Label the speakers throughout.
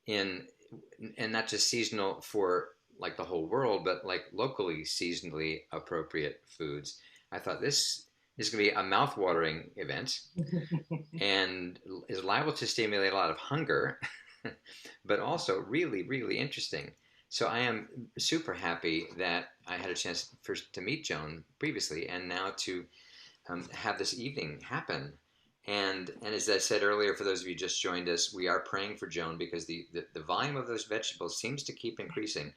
Speaker 1: in, and not just seasonal for like the whole world, but like locally seasonally appropriate foods. I thought this is going to be a mouth-watering event and is liable to stimulate a lot of hunger, but also really, really interesting. So I am super happy that I had a chance first to meet Joan previously and now to have this evening happen. And as I said earlier, for those of you who just joined us, we are praying for Joan because the volume of those vegetables seems to keep increasing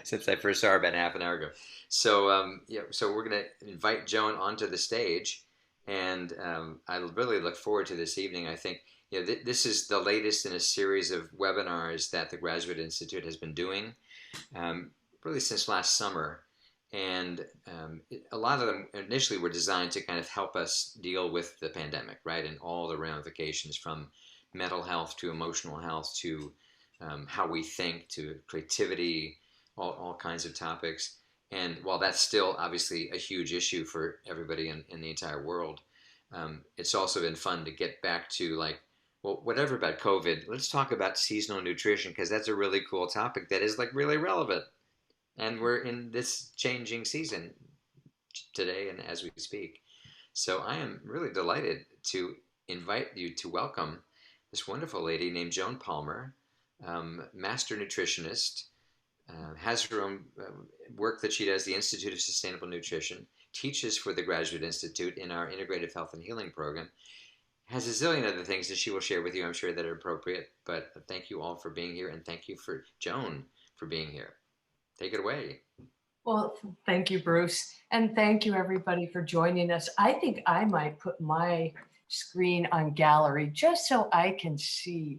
Speaker 1: since I first saw her about half an hour ago. So yeah, so we're going to invite Joan onto the stage, and I really look forward to this evening. I think this is the latest in a series of webinars that the Graduate Institute has been doing, um, really since last summer. And a lot of them initially were designed to kind of help us deal with the pandemic, right? And all the ramifications from mental health to emotional health to how we think to creativity, all kinds of topics. And while that's still obviously a huge issue for everybody in the entire world, it's also been fun to get back to like, well, whatever about COVID, let's talk about seasonal nutrition because that's a really cool topic that is like really relevant. And we're in this changing season today and as we speak. So I am really delighted to invite you to welcome this wonderful lady named Joan Palmer, master nutritionist, has her own work that she does, the Institute of Sustainable Nutrition, teaches for the Graduate Institute in our Integrative Health and Healing program, has a zillion other things that she will share with you, I'm sure, that are appropriate. But thank you all for being here, and thank you for Joan for being here. Take it away.
Speaker 2: Well, thank you, Bruce. And thank you, everybody, for joining us. I think I might put my screen on gallery just so I can see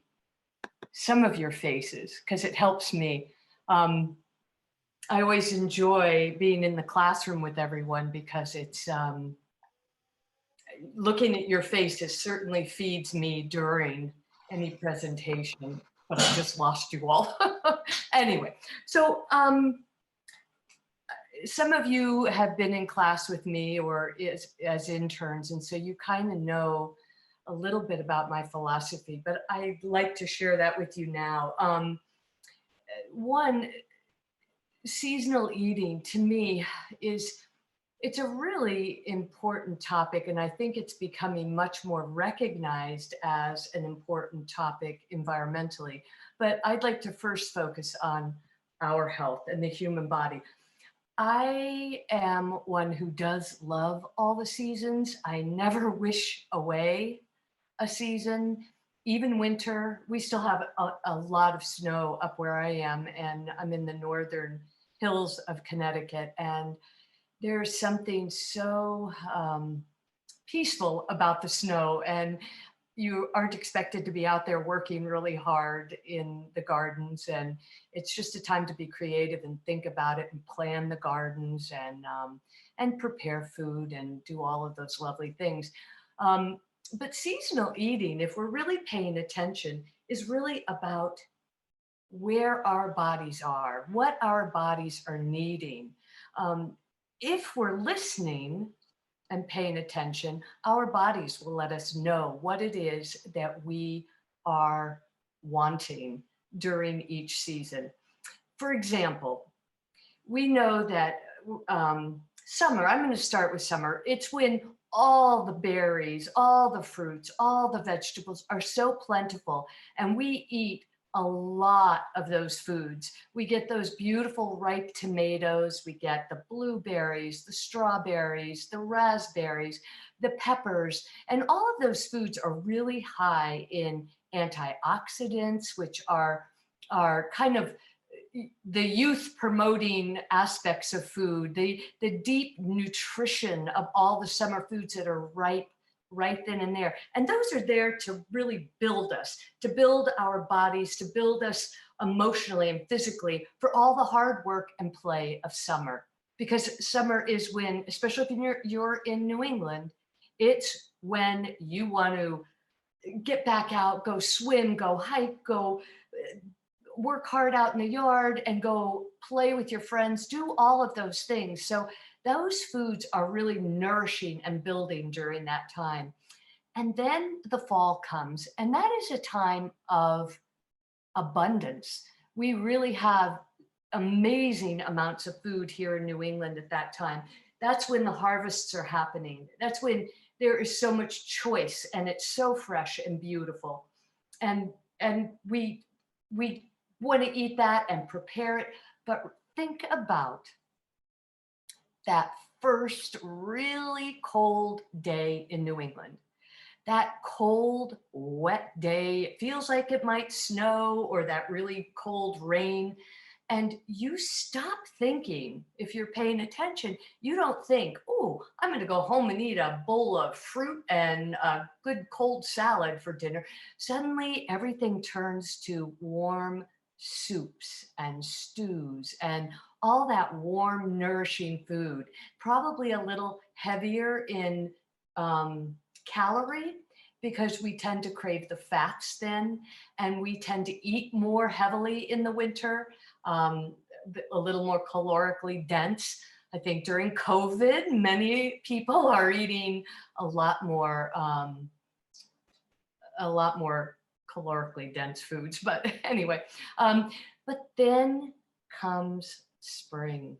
Speaker 2: some of your faces because it helps me. I always enjoy being in the classroom with everyone because it's looking at your faces certainly feeds me during any presentation, but I just lost you all. Anyway, so some of you have been in class with me or as interns, and so you kind of know a little bit about my philosophy, but I'd like to share that with you now. One, seasonal eating to me it's a really important topic, and I think it's becoming much more recognized as an important topic environmentally. But I'd like to first focus on our health and the human body. I am one who does love all the seasons. I never wish away a season, even winter. We still have a lot of snow up where I am, and I'm in the northern hills of Connecticut. And there's something so peaceful about the snow, and you aren't expected to be out there working really hard in the gardens, and it's just a time to be creative and think about it and plan the gardens and prepare food and do all of those lovely things. But seasonal eating, if we're really paying attention, is really about where our bodies are, what our bodies are needing. If we're listening and paying attention, our bodies will let us know what it is that we are wanting during each season. For example, we know that summer, I'm going to start with summer. It's when all the berries, all the fruits, all the vegetables are so plentiful, and we eat a lot of those foods. We get those beautiful ripe tomatoes, we get the blueberries, the strawberries, the raspberries, the peppers, and all of those foods are really high in antioxidants, which are kind of the youth promoting aspects of food, the deep nutrition of all the summer foods that are ripe right then and there. And those are there to really build us, to build our bodies, to build us emotionally and physically for all the hard work and play of summer. Because summer is when, especially if you're in New England, it's when you want to get back out, go swim, go hike, go work hard out in the yard and go play with your friends, do all of those things. So those foods are really nourishing and building during that time. And then the fall comes, and that is a time of abundance. We really have amazing amounts of food here in New England at that time. That's when the harvests are happening. That's when there is so much choice and it's so fresh and beautiful. And we want to eat that and prepare it. But think about that first really cold day in New England. That cold, wet day, it feels like it might snow, or that really cold rain. And you stop thinking, if you're paying attention, you don't think, oh, I'm going to go home and eat a bowl of fruit and a good cold salad for dinner. Suddenly, everything turns to warm soups and stews and all that warm, nourishing food, probably a little heavier in calorie, because we tend to crave the fats then, and we tend to eat more heavily in the winter, um, a little more calorically dense. I think during COVID, many people are eating a lot more calorically dense foods. But anyway, but then comes spring.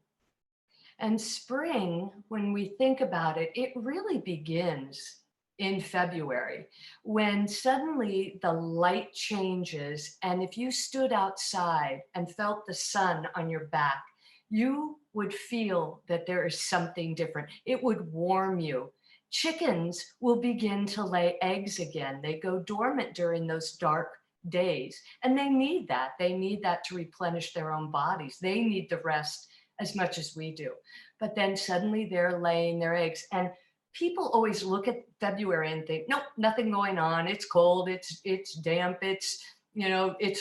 Speaker 2: And spring, when we think about it, it really begins in February, when suddenly the light changes. And if you stood outside and felt the sun on your back, you would feel that there is something different. It would warm you. Chickens will begin to lay eggs again. They go dormant during those dark days. And they need that. They need that to replenish their own bodies. They need the rest as much as we do. But then suddenly they're laying their eggs. And people always look at February and think, nope, nothing going on. It's cold, it's damp, it's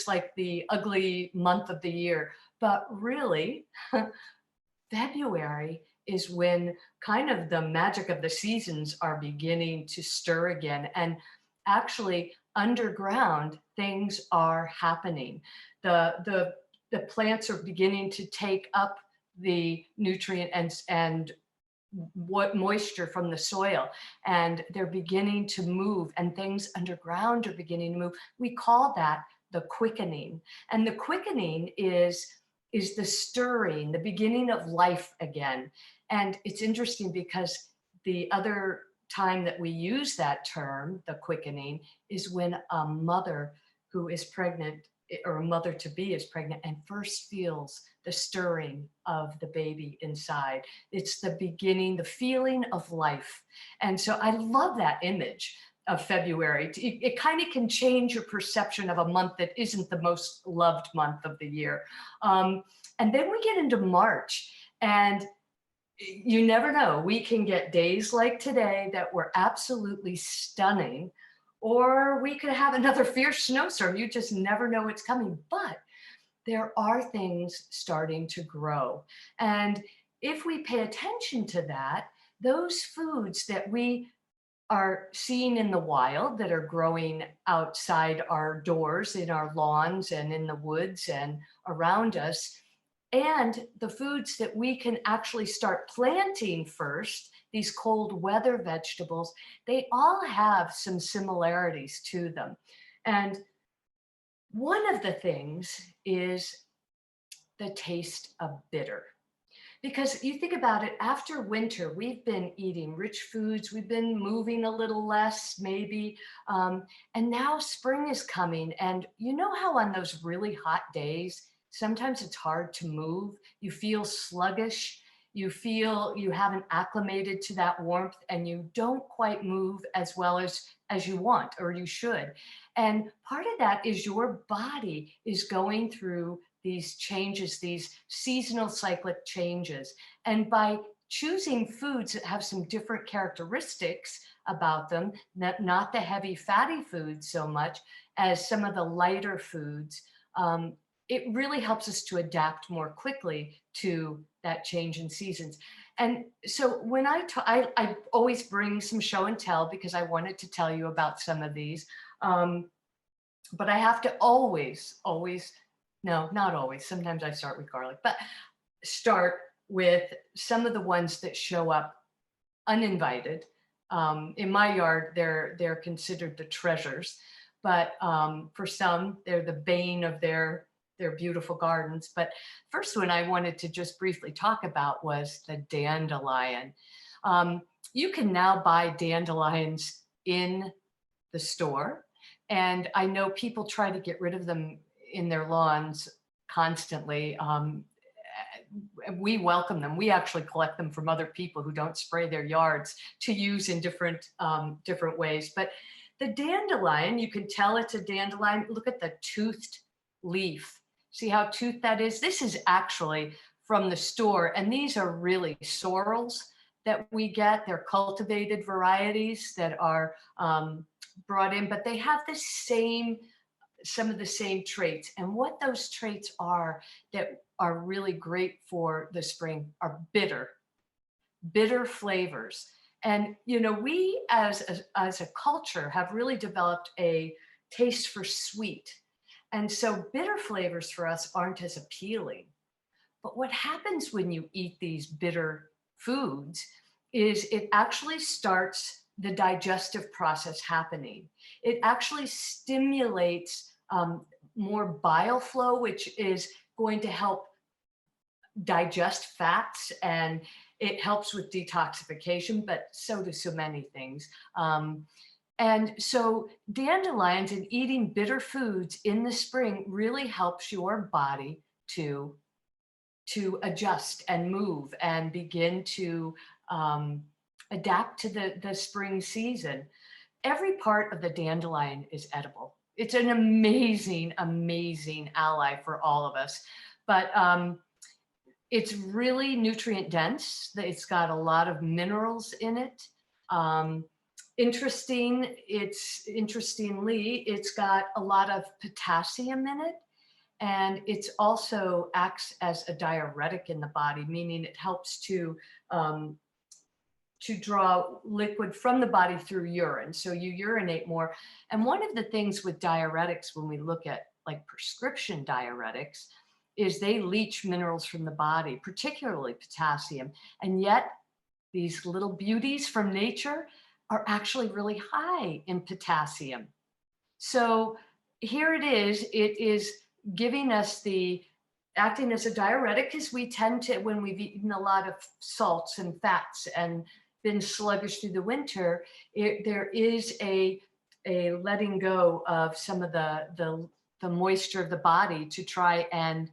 Speaker 2: like the ugly month of the year. But really, February is when kind of the magic of the seasons are beginning to stir again. And actually, underground, things are happening. The plants are beginning to take up the nutrient and what moisture from the soil, and they're beginning to move, and things underground are beginning to move. We call that the quickening. And the quickening is the stirring, the beginning of life again. And it's interesting because the other time that we use that term, the quickening, is when a mother who is pregnant, or a mother to be is pregnant, and first feels the stirring of the baby inside. It's the beginning, the feeling of life. And so I love that image of February. It kind of can change your perception of a month that isn't the most loved month of the year. And then we get into March, and you never know. We can get days like today that were absolutely stunning, or we could have another fierce snowstorm. You just never know what's coming. But there are things starting to grow. And if we pay attention to that, those foods that we are seeing in the wild, that are growing outside our doors, in our lawns and in the woods and around us, and the foods that we can actually start planting first, these cold weather vegetables, they all have some similarities to them. And one of the things is the taste of bitter. Because you think about it, after winter, we've been eating rich foods, we've been moving a little less, maybe, and now spring is coming. And you know how on those really hot days, sometimes it's hard to move, you feel sluggish, you feel you haven't acclimated to that warmth, and you don't quite move as well as you want or you should. And part of that is your body is going through these changes, these seasonal cyclic changes. And by choosing foods that have some different characteristics about them, not the heavy fatty foods so much as some of the lighter foods, it really helps us to adapt more quickly to that change in seasons. And so when I always bring some show and tell, because I wanted to tell you about some of these. But I have to always, no, not always. Sometimes I start with garlic, but start with some of the ones that show up uninvited. In my yard, they're considered the treasures. but for some, they're the bane of their beautiful gardens. But first one I wanted to just briefly talk about was the dandelion. You can now buy dandelions in the store, and I know people try to get rid of them in their lawns constantly. We welcome them. We actually collect them from other people who don't spray their yards to use in different ways. But the dandelion, you can tell it's a dandelion. Look at the toothed leaf. See how toothed that is? This is actually from the store, and these are really sorrels that we get. They're cultivated varieties that are brought in, but they have some of the same traits. And what those traits are that are really great for the spring are bitter flavors. And, you know, we as a culture have really developed a taste for sweet. And so bitter flavors for us aren't as appealing. But what happens when you eat these bitter foods is it actually starts the digestive process happening. It actually stimulates more bile flow, which is going to help digest fats, and it helps with detoxification, but so do so many things. And so dandelions and eating bitter foods in the spring really helps your body to adjust and move and begin to adapt to the spring season. Every part of the dandelion is edible. It's an amazing, amazing ally for all of us. But it's really nutrient dense. It's got a lot of minerals in it. Interestingly, it's got a lot of potassium in it. And it's also acts as a diuretic in the body, meaning it helps to draw liquid from the body through urine. So you urinate more. And one of the things with diuretics, when we look at like prescription diuretics, is they leach minerals from the body, particularly potassium. And yet these little beauties from nature are actually really high in potassium. So here it is giving us acting as a diuretic, because we tend to, when we've eaten a lot of salts and fats and been sluggish through the winter, there is a letting go of some of the moisture of the body to try and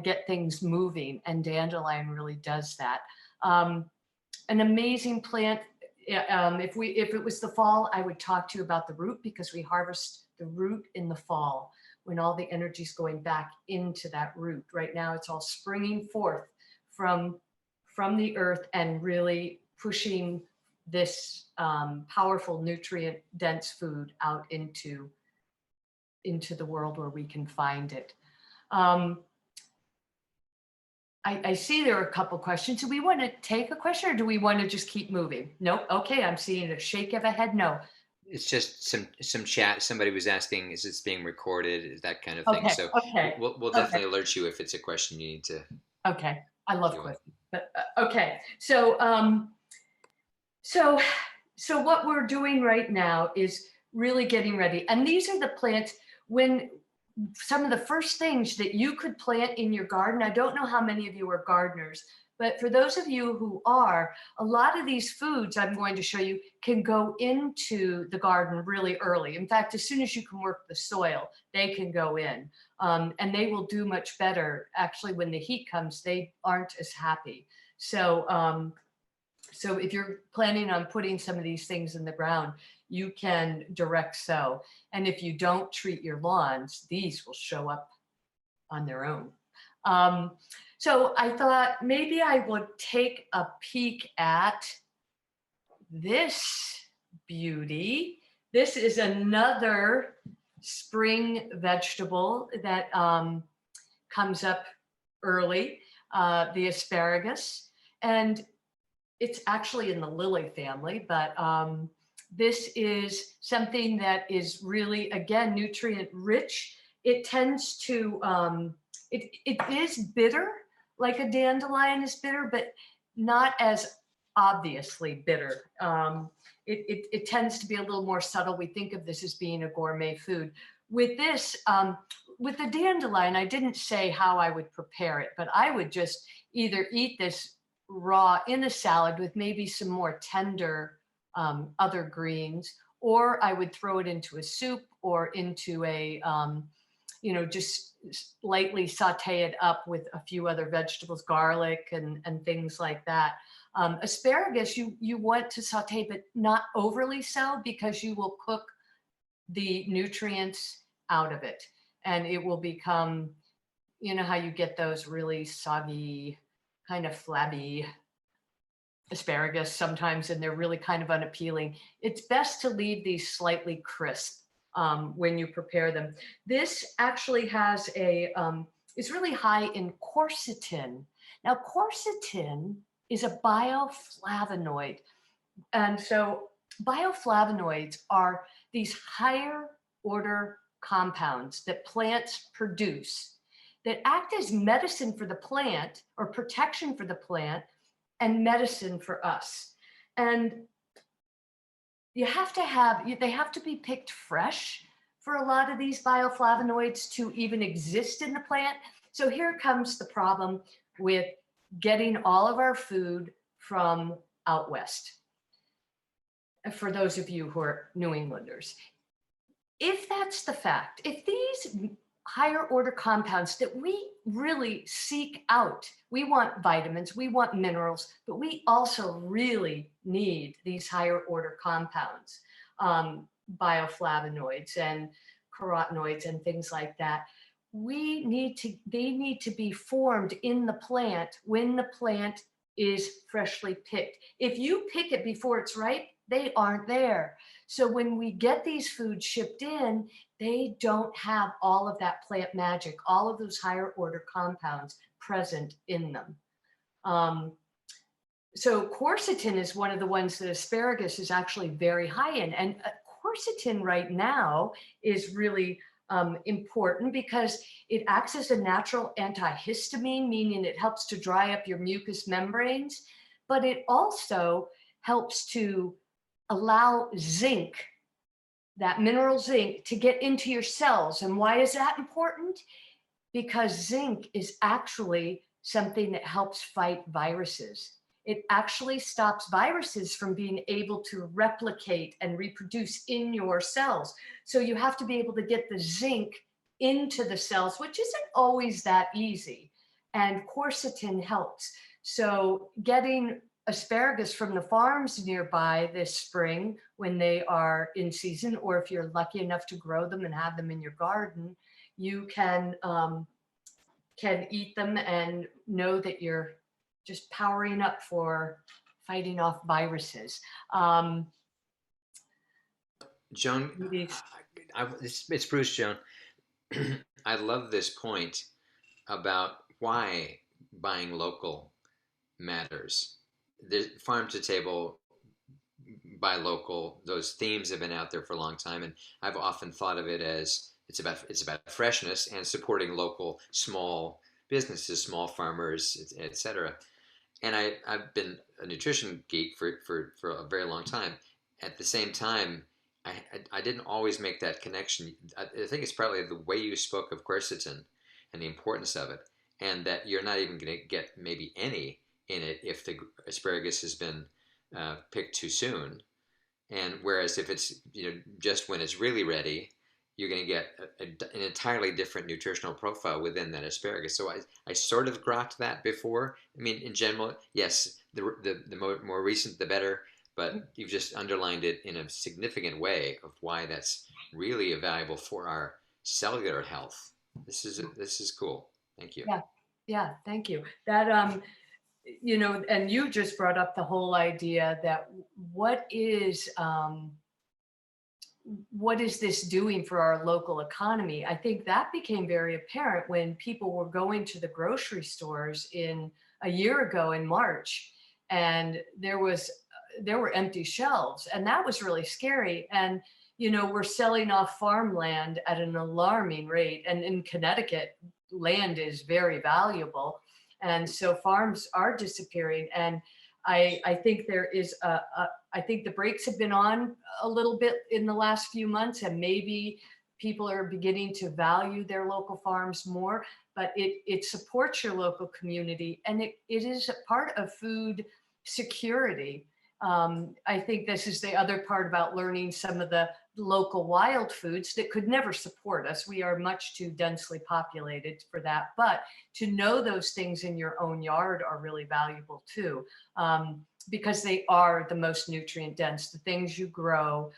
Speaker 2: get things moving. And dandelion really does that. An amazing plant. If it was the fall, I would talk to you about the root, because we harvest the root in the fall when all the energy is going back into that root. Right now, it's all springing forth from the earth and really pushing this powerful nutrient dense food out into the world where we can find it. I see there are a couple questions. Do we want to take a question, or do we want to just keep moving? Nope. Okay, I'm seeing a shake of a head. No.
Speaker 1: It's just some chat. Somebody was asking, is this being recorded? Is that kind of thing.
Speaker 2: Okay.
Speaker 1: So
Speaker 2: Okay.
Speaker 1: we'll definitely alert you if it's a question you need to.
Speaker 2: Okay. I love questions. But okay. So so what we're doing right now is really getting ready. And these are the plants, when some of the first things that you could plant in your garden. I don't know how many of you are gardeners, but for those of you who are, a lot of these foods I'm going to show you can go into the garden really early. In fact, as soon as you can work the soil, they can go in. And they will do much better. Actually, when the heat comes, they aren't as happy. So, so if you're planning on putting some of these things in the ground, you can direct sow. And if you don't treat your lawns, these will show up on their own. So I thought maybe I would take a peek at this beauty. This is another spring vegetable that comes up early, the asparagus. And it's actually in the lily family, but this is something that is really, again, nutrient rich. It tends to, it is bitter, like a dandelion is bitter, but not as obviously bitter. it tends to be a little more subtle. We think of this as being a gourmet food. With this, with the dandelion, I didn't say how I would prepare it, but I would just either eat this raw in a salad with maybe some more tender other greens, or I would throw it into a soup or into a, just lightly saute it up with a few other vegetables, garlic and things like that. Asparagus, you want to saute, but not overly so, because you will cook the nutrients out of it and it will become, you know how you get those really soggy, kind of flabby asparagus sometimes, and they're really kind of unappealing. It's best to leave these slightly crisp when you prepare them. This actually has is really high in quercetin. Now, quercetin is a bioflavonoid. And so bioflavonoids are these higher order compounds that plants produce that act as medicine for the plant, or protection for the plant, and medicine for us. And they have to be picked fresh for a lot of these bioflavonoids to even exist in the plant. So here comes the problem with getting all of our food from out west. For those of you who are New Englanders, if that's the fact, if these higher order compounds that we really seek out, we want vitamins, we want minerals, but we also really need these higher order compounds, bioflavonoids and carotenoids and things like that. They need to be formed in the plant when the plant is freshly picked. If you pick it before it's ripe, they aren't there. So when we get these foods shipped in, they don't have all of that plant magic, all of those higher order compounds present in them. So quercetin is one of the ones that asparagus is actually very high in. And quercetin right now is really important because it acts as a natural antihistamine, meaning it helps to dry up your mucous membranes, but it also helps to allow zinc, that mineral zinc, to get into your cells. And why is that important? Because zinc is actually something that helps fight viruses. It actually stops viruses from being able to replicate and reproduce in your cells. So you have to be able to get the zinc into the cells, which isn't always that easy. And quercetin helps. So getting asparagus from the farms nearby this spring when they are in season, or if you're lucky enough to grow them and have them in your garden, you can eat them and know that you're just powering up for fighting off viruses.
Speaker 1: Joan, it's Bruce, Joan. I love this point about why buying local matters. The farm to table, buy local, those themes have been out there for a long time, and I've often thought of it as it's about freshness and supporting local small businesses, small farmers, etc. And I've been a nutrition geek for a very long time. At the same time, I didn't always make that connection. I think it's probably the way you spoke of quercetin and the importance of it, and that you're not even going to get maybe any in it if the asparagus has been picked too soon. And whereas if it's just when it's really ready, you're going to get an entirely different nutritional profile within that asparagus. So I sort of grokked that before. I mean, in general, yes, the more recent, the better. But you've just underlined it in a significant way of why that's really valuable for our cellular health. This is cool. Thank you.
Speaker 2: Yeah, thank you. That and you just brought up the whole idea that what is this doing for our local economy? I think that became very apparent when people were going to the grocery stores a year ago in March, and there were empty shelves, and that was really scary. And we're selling off farmland at an alarming rate, and in Connecticut, land is very valuable, and so farms are disappearing. And I think there is I think the brakes have been on a little bit in the last few months, and maybe people are beginning to value their local farms more, but it supports your local community, and it is a part of food security. I think this is the other part about learning some of the local wild foods that could never support us. We are much too densely populated for that. But to know those things in your own yard are really valuable too, because they are the most nutrient dense. The things you grow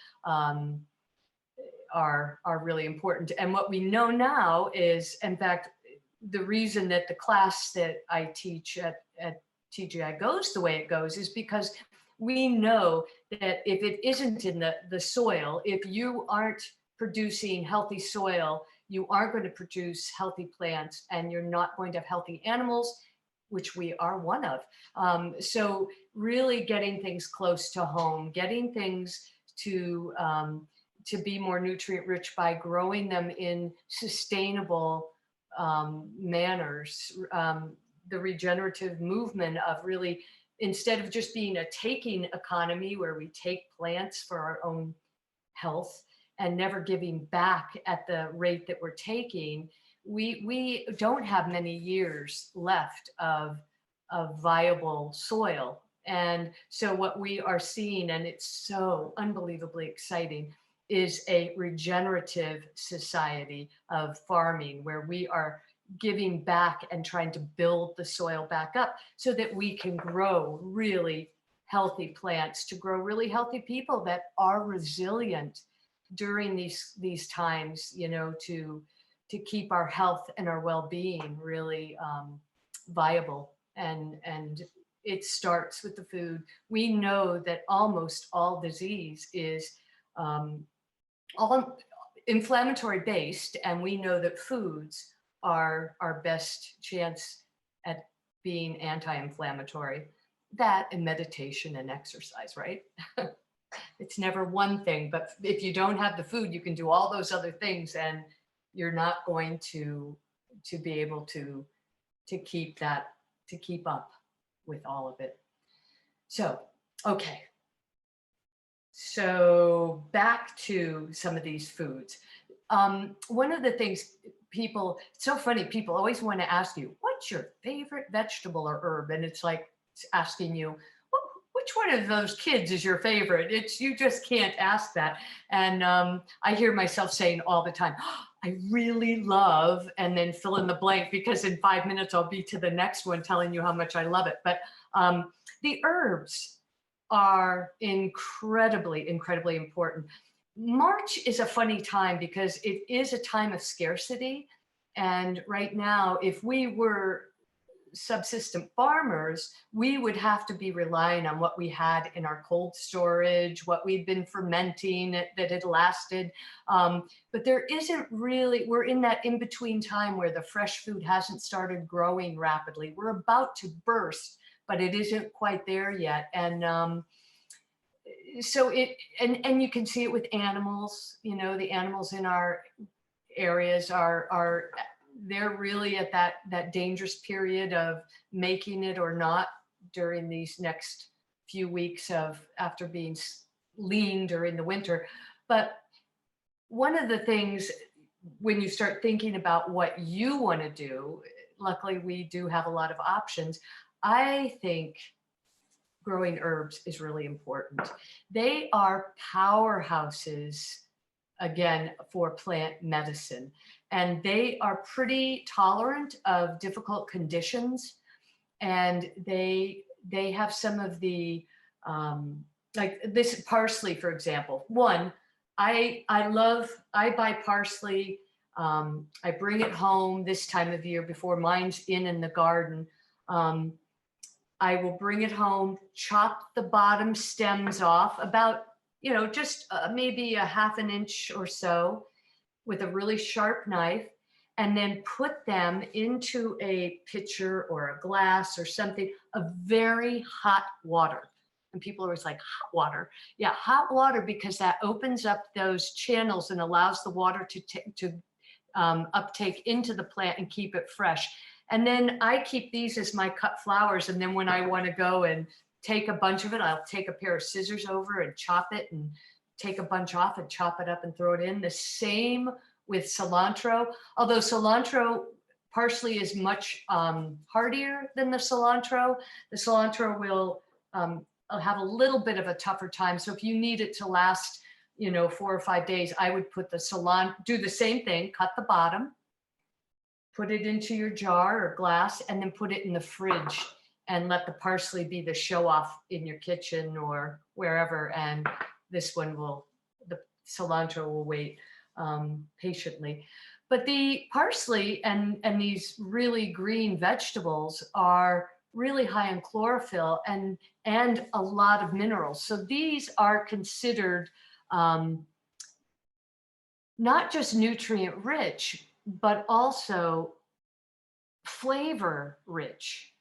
Speaker 2: are really important. And what we know now is, in fact, the reason that the class that I teach at TGI goes the way it goes is because we know that if it isn't in the soil, if you aren't producing healthy soil, you aren't going to produce healthy plants, and you're not going to have healthy animals, which we are one of. So really getting things close to home, getting things to be more nutrient rich by growing them in sustainable manners. The regenerative movement of really, instead of just being a taking economy where we take plants for our own health and never giving back at the rate that we're taking, we don't have many years left of viable soil. And so what we are seeing, and it's so unbelievably exciting, is a regenerative society of farming where we are giving back and trying to build the soil back up so that we can grow really healthy plants, to grow really healthy people that are resilient during these times, you know, to keep our health and our well-being really viable. And it starts with the food. We know that almost all disease is all inflammatory based, and we know that foods are our best chance at being anti-inflammatory. That and meditation and exercise, right? It's never one thing, but if you don't have the food, you can do all those other things, and you're not going to be able to keep up with all of it. So, okay. So back to some of these foods. One of the things people, it's so funny, people always want to ask you, what's your favorite vegetable or herb? And it's like asking you, which one of those kids is your favorite? You just can't ask that. And I hear myself saying all the time, oh, I really love, and then fill in the blank, because in 5 minutes I'll be to the next one telling you how much I love it. But the herbs are incredibly, incredibly important. March is a funny time because it is a time of scarcity. And right now, if we were subsistent farmers, we would have to be relying on what we had in our cold storage, what we'd been fermenting that had lasted. But there isn't really, we're in that in-between time where the fresh food hasn't started growing rapidly. We're about to burst, but it isn't quite there yet. And so and you can see it with animals, you know, the animals in our areas they're really at that dangerous period of making it or not during these next few weeks after being lean during the winter. But one of the things, when you start thinking about what you want to do, luckily we do have a lot of options. I think growing herbs is really important. They are powerhouses, again, for plant medicine. And they are pretty tolerant of difficult conditions. And they have some of the, like this parsley, for example. One, I buy parsley. I bring it home this time of year before mine's in the garden. I will bring it home, chop the bottom stems off about, you know, just maybe a ½ an inch or so with a really sharp knife, and then put them into a pitcher or a glass or something of very hot water. And people are always like, hot water. Yeah, hot water, because that opens up those channels and allows the water to uptake into the plant and keep it fresh. And then I keep these as my cut flowers. And then when I want to go and take a bunch of it. I'll take a pair of scissors over and chop it and take a bunch off and chop it up and throw it in. The same with cilantro, although cilantro, parsley is much hardier than the cilantro. The cilantro will have a little bit of a tougher time. So if you need it to last, 4 or 5 days, I would put the cilantro, do the same thing, cut the bottom, put it into your jar or glass, and then put it in the fridge and let the parsley be the show off in your kitchen or wherever. And this one the cilantro will wait patiently. But the parsley and these really green vegetables are really high in chlorophyll and a lot of minerals. So these are considered not just nutrient rich, but also flavor rich.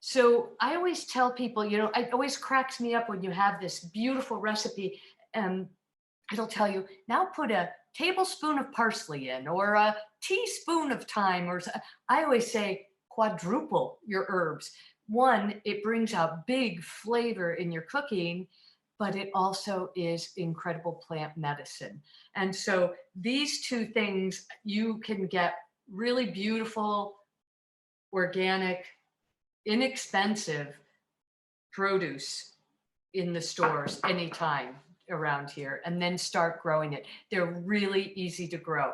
Speaker 2: So I always tell people, it always cracks me up when you have this beautiful recipe and it'll tell you, now put a tablespoon of parsley in or a teaspoon of thyme, or I always say quadruple your herbs. One, it brings out big flavor in your cooking, but it also is incredible plant medicine. And so these two things, you can get really beautiful, organic, inexpensive produce in the stores anytime around here, and then start growing it. They're really easy to grow.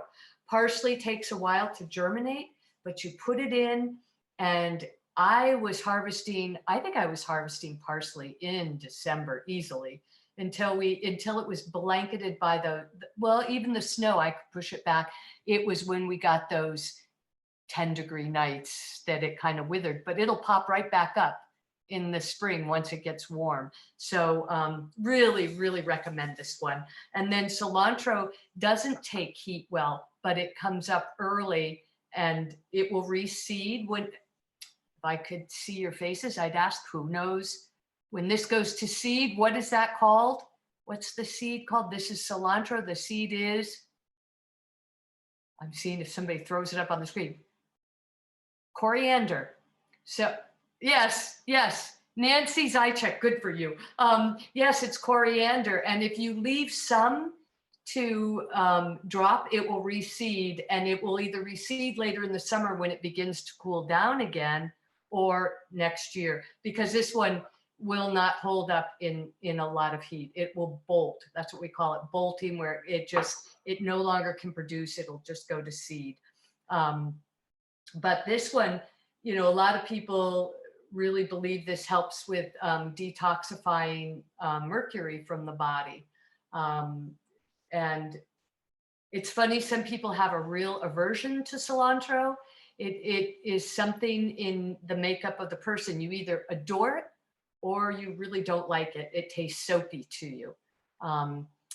Speaker 2: Parsley takes a while to germinate, but you put it in, and I think I was harvesting parsley in December easily until it was blanketed by even the snow. I could push it back. It was when we got those 10-degree nights that it kind of withered, but it'll pop right back up in the spring once it gets warm. So really, really recommend this one. And then cilantro doesn't take heat well, but it comes up early and it will reseed. If I could see your faces, I'd ask, who knows? When this goes to seed, what is that called? What's the seed called? This is cilantro. The seed is, I'm seeing if somebody throws it up on the screen. Coriander. So yes. Nancy Zychek, good for you. Yes, it's coriander. And if you leave some to drop, it will reseed, and it will either reseed later in the summer when it begins to cool down again, or next year, because this one will not hold up in a lot of heat. It will bolt. That's what we call it, bolting, where it no longer can produce. It'll just go to seed. But this one, a lot of people really believe this helps with detoxifying mercury from the body. And it's funny, some people have a real aversion to cilantro. It is something in the makeup of the person. You either adore it or you really don't like it. It tastes soapy to you.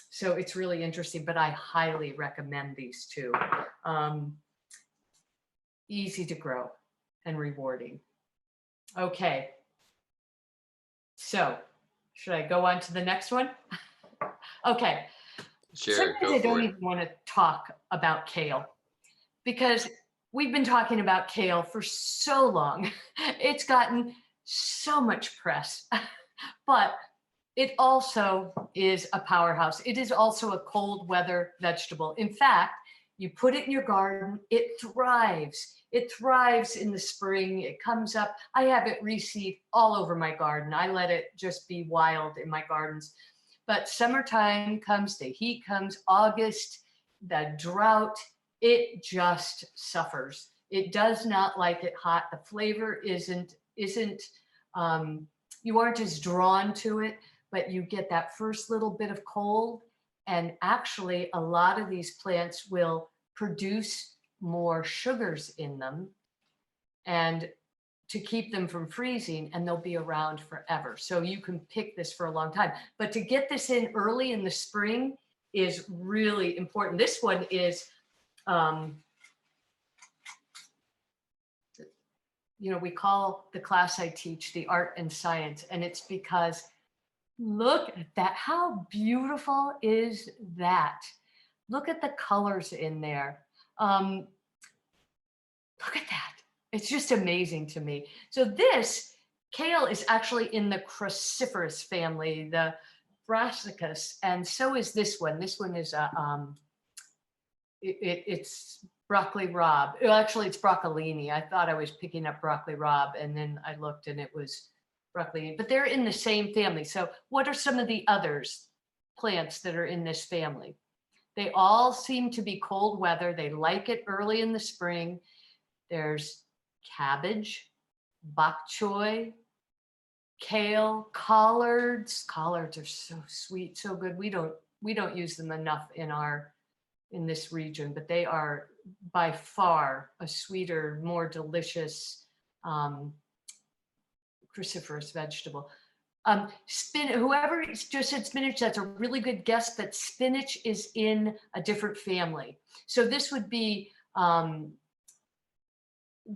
Speaker 2: So it's really interesting, but I highly recommend these two. Easy to grow and rewarding. Okay. So should I go on to the next one? Okay.
Speaker 1: Sure,
Speaker 2: Sometimes
Speaker 1: go
Speaker 2: I
Speaker 1: for
Speaker 2: don't
Speaker 1: it.
Speaker 2: even want to talk about kale because we've been talking about kale for so long. It's gotten so much press, but it also is a powerhouse. It is also a cold weather vegetable. In fact, you put it in your garden, it thrives. It thrives in the spring. It comes up. I have it reseed all over my garden. I let it just be wild in my gardens. But summertime comes, the heat comes, August, the drought, it just suffers. It does not like it hot. The flavor isn't, you aren't as drawn to it, but you get that first little bit of cold. And actually, a lot of these plants will produce more sugars in them and to keep them from freezing, and they'll be around forever. So you can pick this for a long time. But to get this in early in the spring is really important. This one is, we call the class I teach the art and science, and it's because look at that. How beautiful is that? Look at the colors in there. Look at that. It's just amazing to me. So this Kale is actually in the cruciferous family, the brassicas, and so is this one. This one is a it's broccoli rabe. Well, actually, it's broccolini. I thought I was picking up broccoli rabe, and then I looked, and it was broccoli. But they're in the same family. So, what are some of the others plants that are in this family? They all seem to be cold weather. They like it early in the spring. There's cabbage, bok choy, kale, collards. Collards are so sweet, so good. We don't use them enough in this region, but they are by far a sweeter, more delicious cruciferous vegetable. Whoever just said spinach, that's a really good guess, but spinach is in a different family. So this would be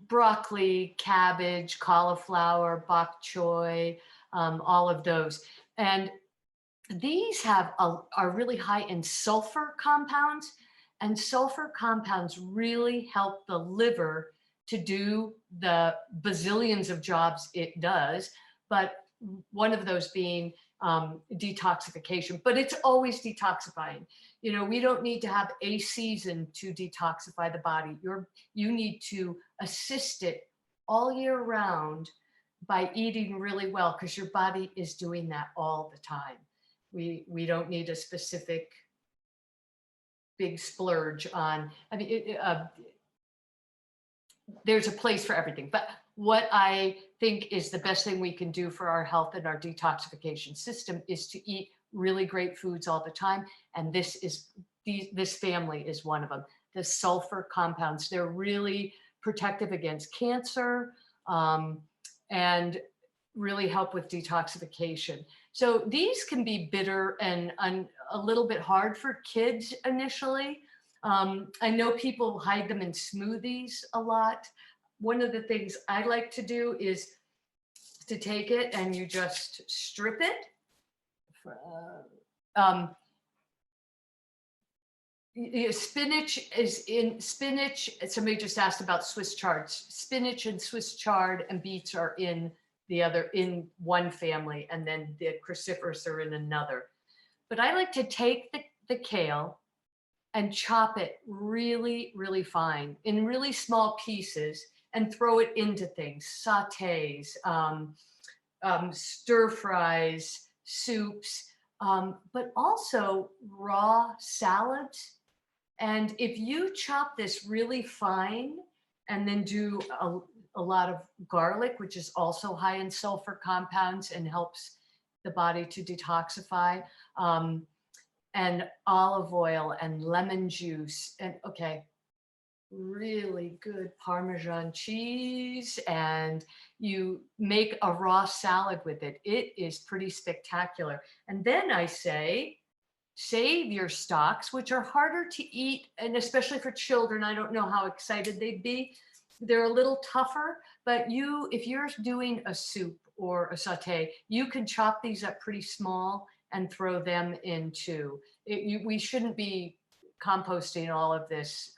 Speaker 2: broccoli, cabbage, cauliflower, bok choy, all of those. And these are really high in sulfur compounds, and sulfur compounds really help the liver to do the bazillions of jobs it does, but one of those being detoxification. But it's always detoxifying. You know, we don't need to have a season to detoxify the body. You need to assist it all year round by eating really well, because your body is doing that all the time. We don't need a specific big splurge on. I mean, there's a place for everything. But what I think is the best thing we can do for our health and our detoxification system is to eat really great foods all the time. And this family is one of them. The sulfur compounds, they're really protective against cancer, and really help with detoxification. So these can be bitter and a little bit hard for kids initially. I know people hide them in smoothies a lot. One of the things I like to do is to take it and you just strip it. Spinach is in spinach. Somebody just asked about Swiss chard. Spinach and Swiss chard and beets are in one family, and then the cruciferous are in another. But I like to take the kale and chop it really, really fine in really small pieces and throw it into things, sautés, stir fries, soups, but also raw salads. And if you chop this really fine and then do a lot of garlic, which is also high in sulfur compounds and helps the body to detoxify, and olive oil and lemon juice, and really good Parmesan cheese, and you make a raw salad with it. It is pretty spectacular. And then I say, save your stocks, which are harder to eat, and especially for children. I don't know how excited they'd be. They're a little tougher, but if you're doing a soup or a sauté, you can chop these up pretty small and throw them into. We shouldn't be composting all of this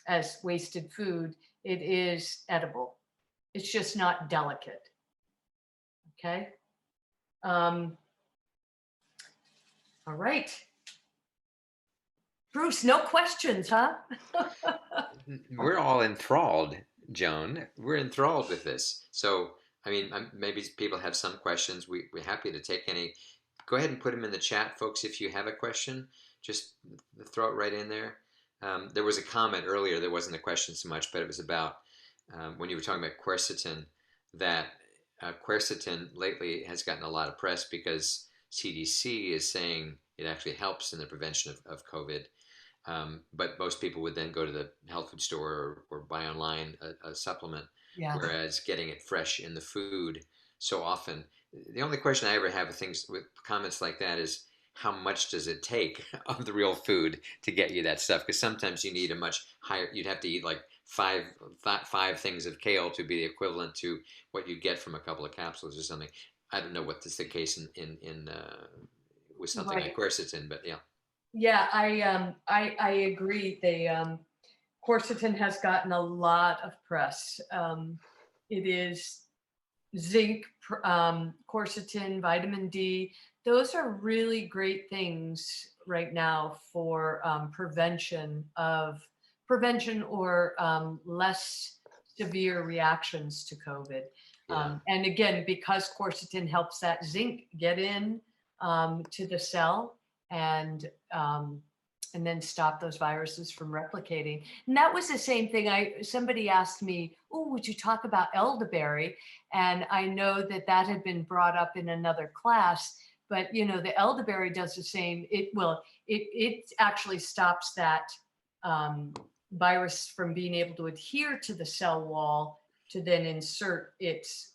Speaker 2: as wasted food. It is edible. It's just not delicate. Okay. All right. Bruce, no questions, huh?
Speaker 1: We're all enthralled, Joan. We're enthralled with this. So, I mean, maybe people have some questions. We're happy to take any. Go ahead and put them in the chat, folks. If you have a question, just throw it right in there. There was a comment earlier. There wasn't a question so much, but it was about when you were talking about quercetin, that quercetin lately has gotten a lot of press because CDC is saying it actually helps in the prevention of COVID. But most people would then go to the health food store or buy online a supplement, whereas getting it fresh in the food so often. The only question I ever have with comments like that is, how much does it take of the real food to get you that stuff? Because sometimes you need a much higher. You'd have to eat like five things of kale to be the equivalent to what you get from a couple of capsules or something. I don't know what is the case in with something like quercetin, but yeah.
Speaker 2: Yeah, I agree. Quercetin has gotten a lot of press. It is zinc, quercetin, vitamin D. Those are really great things right now for prevention or less severe reactions to COVID.
Speaker 1: Yeah.
Speaker 2: And again, because quercetin helps that zinc get in to the cell and um, and then stop those viruses from replicating. And that was the same thing. Somebody asked me, "Oh, would you talk about elderberry?" And I know that that had been brought up in another class. But you know, the elderberry does the same. It actually stops that virus from being able to adhere to the cell wall to then insert its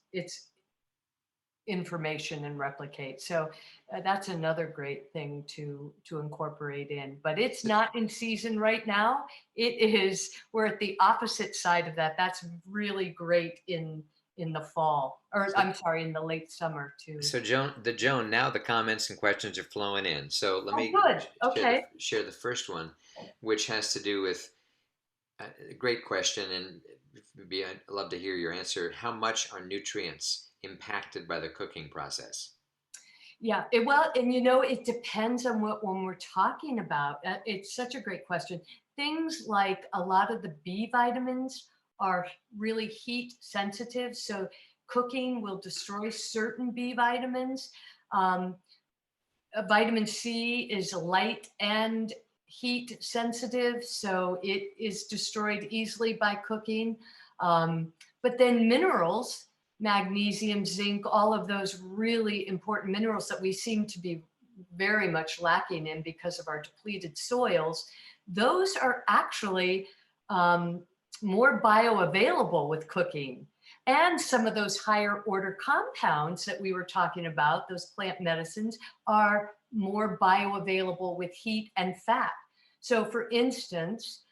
Speaker 2: information and replicate. So that's another great thing to incorporate in. But it's not in season right now. It is. We're at the opposite side of that. That's really great in the fall, or
Speaker 1: So,
Speaker 2: I'm sorry, in the late summer too.
Speaker 1: so Joan, now the comments and questions are flowing in. So let
Speaker 2: Oh,
Speaker 1: me
Speaker 2: good. Okay.
Speaker 1: share the first one, which has to do with a great question, and I'd love to hear your answer. How much are nutrients impacted by the cooking process?
Speaker 2: Yeah, well, and you know, it depends on what when we're talking about. It's such a great question. Things like a lot of the B vitamins are really heat sensitive, so cooking will destroy certain B vitamins. Um, vitamin C is light and heat sensitive, so it is destroyed easily by cooking. But then minerals, magnesium, zinc, all of those really important minerals that we seem to be very much lacking in because of our depleted soils, those are actually um, more bioavailable with cooking. And some of those higher order compounds that we were talking about, those plant medicines, are more bioavailable with heat and fat. So, for instance,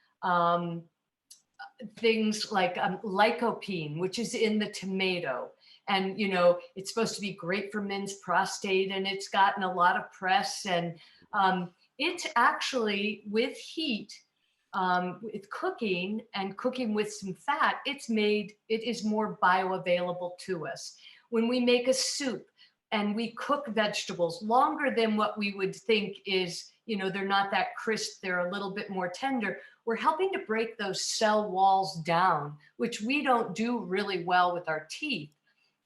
Speaker 2: things like lycopene, which is in the tomato. And, you know, it's supposed to be great for men's prostate, and it's gotten a lot of press. And it's actually with heat, with cooking and cooking with some fat, it is more bioavailable to us. When we make a soup and we cook vegetables longer than what we would think is, you know, they're not that crisp, they're a little bit more tender, we're helping to break those cell walls down, which we don't do really well with our teeth.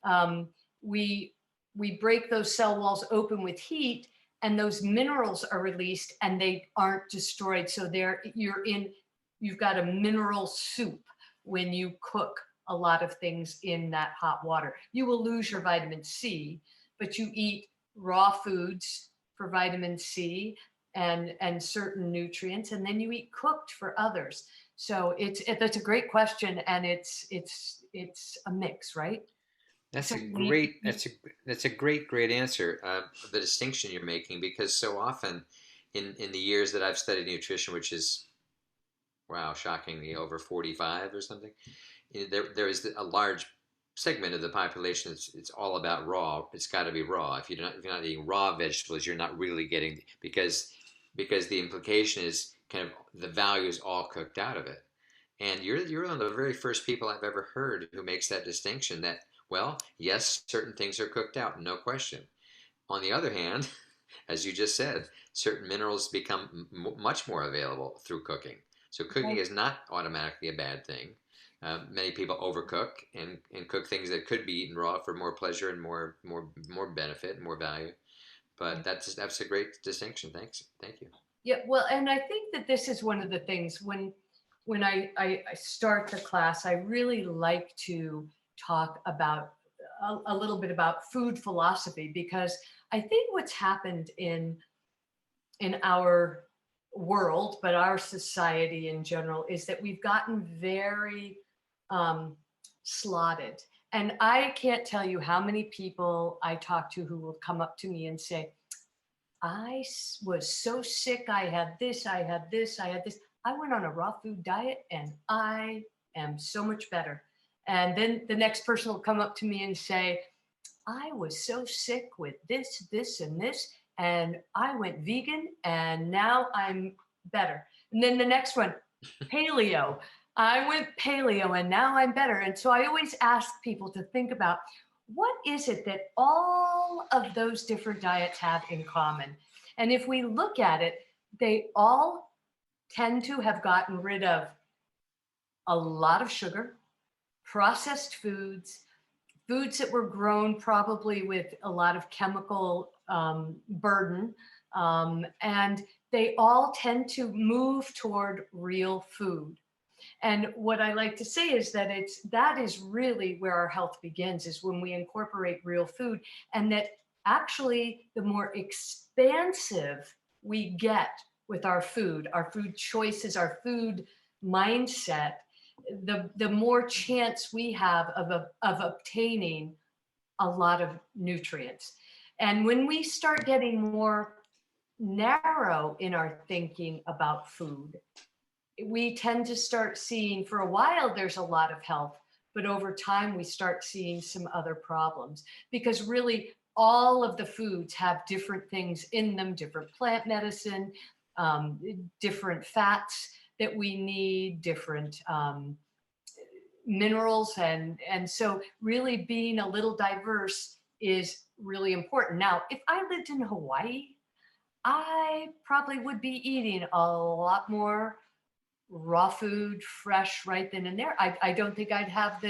Speaker 2: Um, we we break those cell walls open with heat, and those minerals are released, and they aren't destroyed. So you've got a mineral soup when you cook a lot of things in that hot water. You will lose your vitamin C, but you eat raw foods for vitamin C and certain nutrients, and then you eat cooked for others. So that's a great question, and it's a mix, right?
Speaker 1: That's
Speaker 2: So
Speaker 1: a
Speaker 2: we,
Speaker 1: great that's a great answer. The distinction you're making, because so often in the years that I've studied nutrition, which is wow, shockingly over 45 or something, there is a large segment of the population it's all about raw. It's got to be raw. If you're not eating raw vegetables, you're not really getting, because the implication is kind of the value is all cooked out of it. And you're one of the very first people I've ever heard who makes that distinction, that, well, yes, certain things are cooked out, no question. On the other hand, as you just said, certain minerals become much more available through cooking. So cooking
Speaker 2: right.
Speaker 1: is not automatically a bad thing. Many people overcook and cook things that could be eaten raw for more pleasure and more benefit and more value. But that's a great distinction. Thanks, thank you.
Speaker 2: Yeah, well, and I think that this is one of the things when I start the class, I really like to talk about a little bit about food philosophy, because I think what's happened in our world, but our society in general, is that we've gotten very um, slotted. And I can't tell you how many people I talk to who will come up to me and say, was so sick. I had this, I had this, I had this. I went on a raw food diet and I am so much better. And then the next person will come up to me and say, I was so sick with this, this, and this, and I went vegan and now I'm better. And then the next one, paleo. I went paleo and now I'm better. And so I always ask people to think about, what is it that all of those different diets have in common? And if we look at it, they all tend to have gotten rid of a lot of sugar, processed foods, foods that were grown probably with a lot of chemical burden. And they all tend to move toward real food. And what I like to say is that that is really where our health begins, is when we incorporate real food, and that actually the more expansive we get with our food choices, our food mindset, the more chance we have of obtaining a lot of nutrients. And when we start getting more narrow in our thinking about food, we tend to start seeing, for a while there's a lot of health, but over time we start seeing some other problems, because really all of the foods have different things in them, different plant medicine, different fats that we need, different minerals, and so really being a little diverse is really important. Now, if I lived in Hawaii, I probably would be eating a lot more raw food, fresh right then and there. I don't think I'd have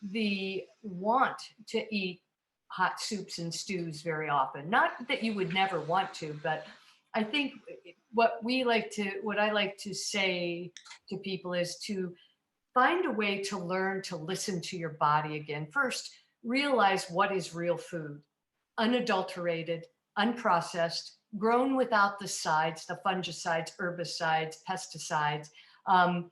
Speaker 2: the want to eat hot soups and stews very often. Not that you would never want to, but I think what I like to say to people is to find a way to learn to listen to your body again. First, realize what is real food: unadulterated, unprocessed, grown without the sides, the fungicides, herbicides, pesticides, um,